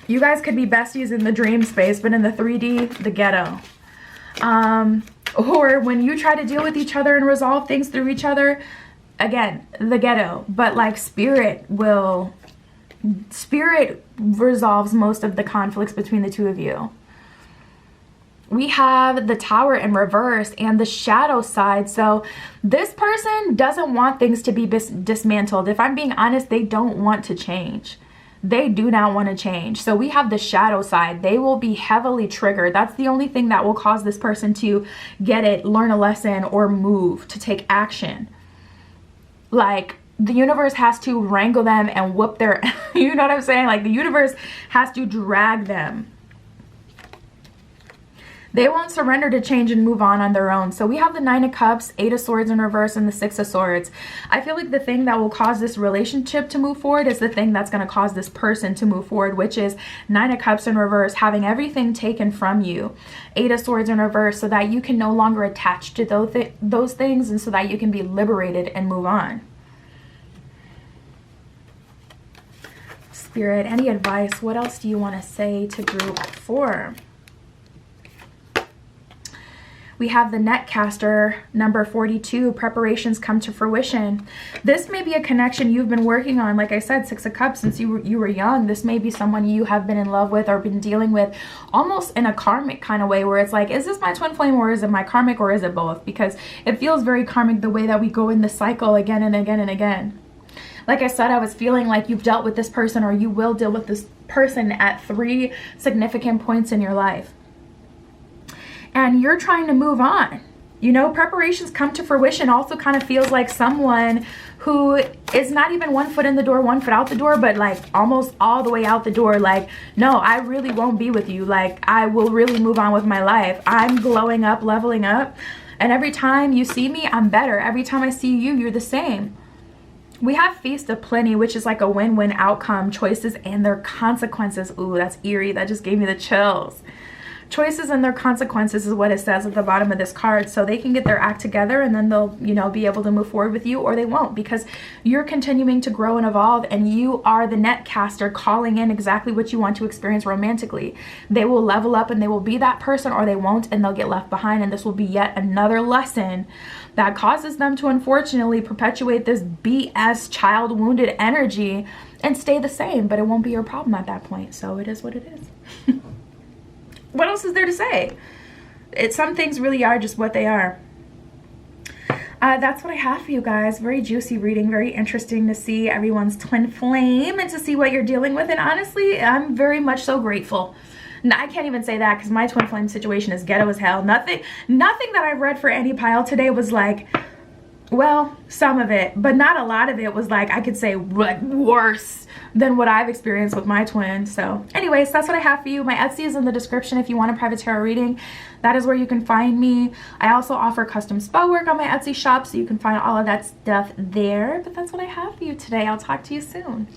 you guys could be besties in the dream space, but in the 3D, the ghetto. Or when you try to deal with each other and resolve things through each other, again, the ghetto. But like Spirit resolves most of the conflicts between the two of you. We have the Tower in reverse and the shadow side. So this person doesn't want things to be dismantled. If I'm being honest, they don't want to change. they do not want to change. So we have the shadow side. They will be heavily triggered. That's the only thing that will cause this person to get it, learn a lesson, or move, to take action. Like, the universe has to wrangle them and whoop their, you know what I'm saying? Like, the universe has to drag them. They won't surrender to change and move on their own. So we have the 9 of Cups, 8 of Swords in reverse, and the 6 of Swords. I feel like the thing that will cause this relationship to move forward is the thing that's going to cause this person to move forward, which is 9 of Cups in reverse, having everything taken from you. 8 of Swords in reverse, so that you can no longer attach to those things, and so that you can be liberated and move on. Spirit, any advice? What else do you want to say to group 4? We have the Netcaster, number 42, preparations come to fruition. This may be a connection you've been working on. Like I said, 6 of Cups, since you were young. This may be someone you have been in love with or been dealing with almost in a karmic kind of way, where it's like, is this my twin flame, or is it my karmic, or is it both? Because it feels very karmic, the way that we go in the cycle again and again and again. Like I said, I was feeling like you've dealt with this person, or you will deal with this person at 3 significant points in your life. And you're trying to move on. You know, preparations come to fruition also kind of feels like someone who is not even 1 foot in the door, 1 foot out the door, but like almost all the way out the door. Like, no, I really won't be with you. Like, I will really move on with my life. I'm glowing up, leveling up. And every time you see me, I'm better. Every time I see you, you're the same. We have Feast of Plenty, which is like a win-win outcome, choices and their consequences. Ooh, that's eerie. That just gave me the chills. Choices and their consequences is what it says at the bottom of this card. So they can get their act together, and then they'll, you know, be able to move forward with you, or they won't, because you're continuing to grow and evolve, and you are the Netcaster calling in exactly what you want to experience romantically. They will level up and they will be that person, or they won't, and they'll get left behind. And this will be yet another lesson that causes them to unfortunately perpetuate this BS child wounded energy and stay the same, but it won't be your problem at that point. So it is what it is. What else is there to say? Some things really are just what they are. That's what I have for you guys. Very juicy reading. Very interesting to see everyone's twin flame and to see what you're dealing with. And honestly, I'm very much so grateful. I can't even say that, because my twin flame situation is ghetto as hell. Nothing that I've read for any pile today was like, well, some of it, but not a lot of it was like, I could say what worse than what I've experienced with my twin. So anyways, that's what I have for you. My Etsy is in the description if you want a private tarot reading. That is where you can find me. I also offer custom spell work on my Etsy shop, so you can find all of that stuff there. But that's what I have for you today. I'll talk to you soon.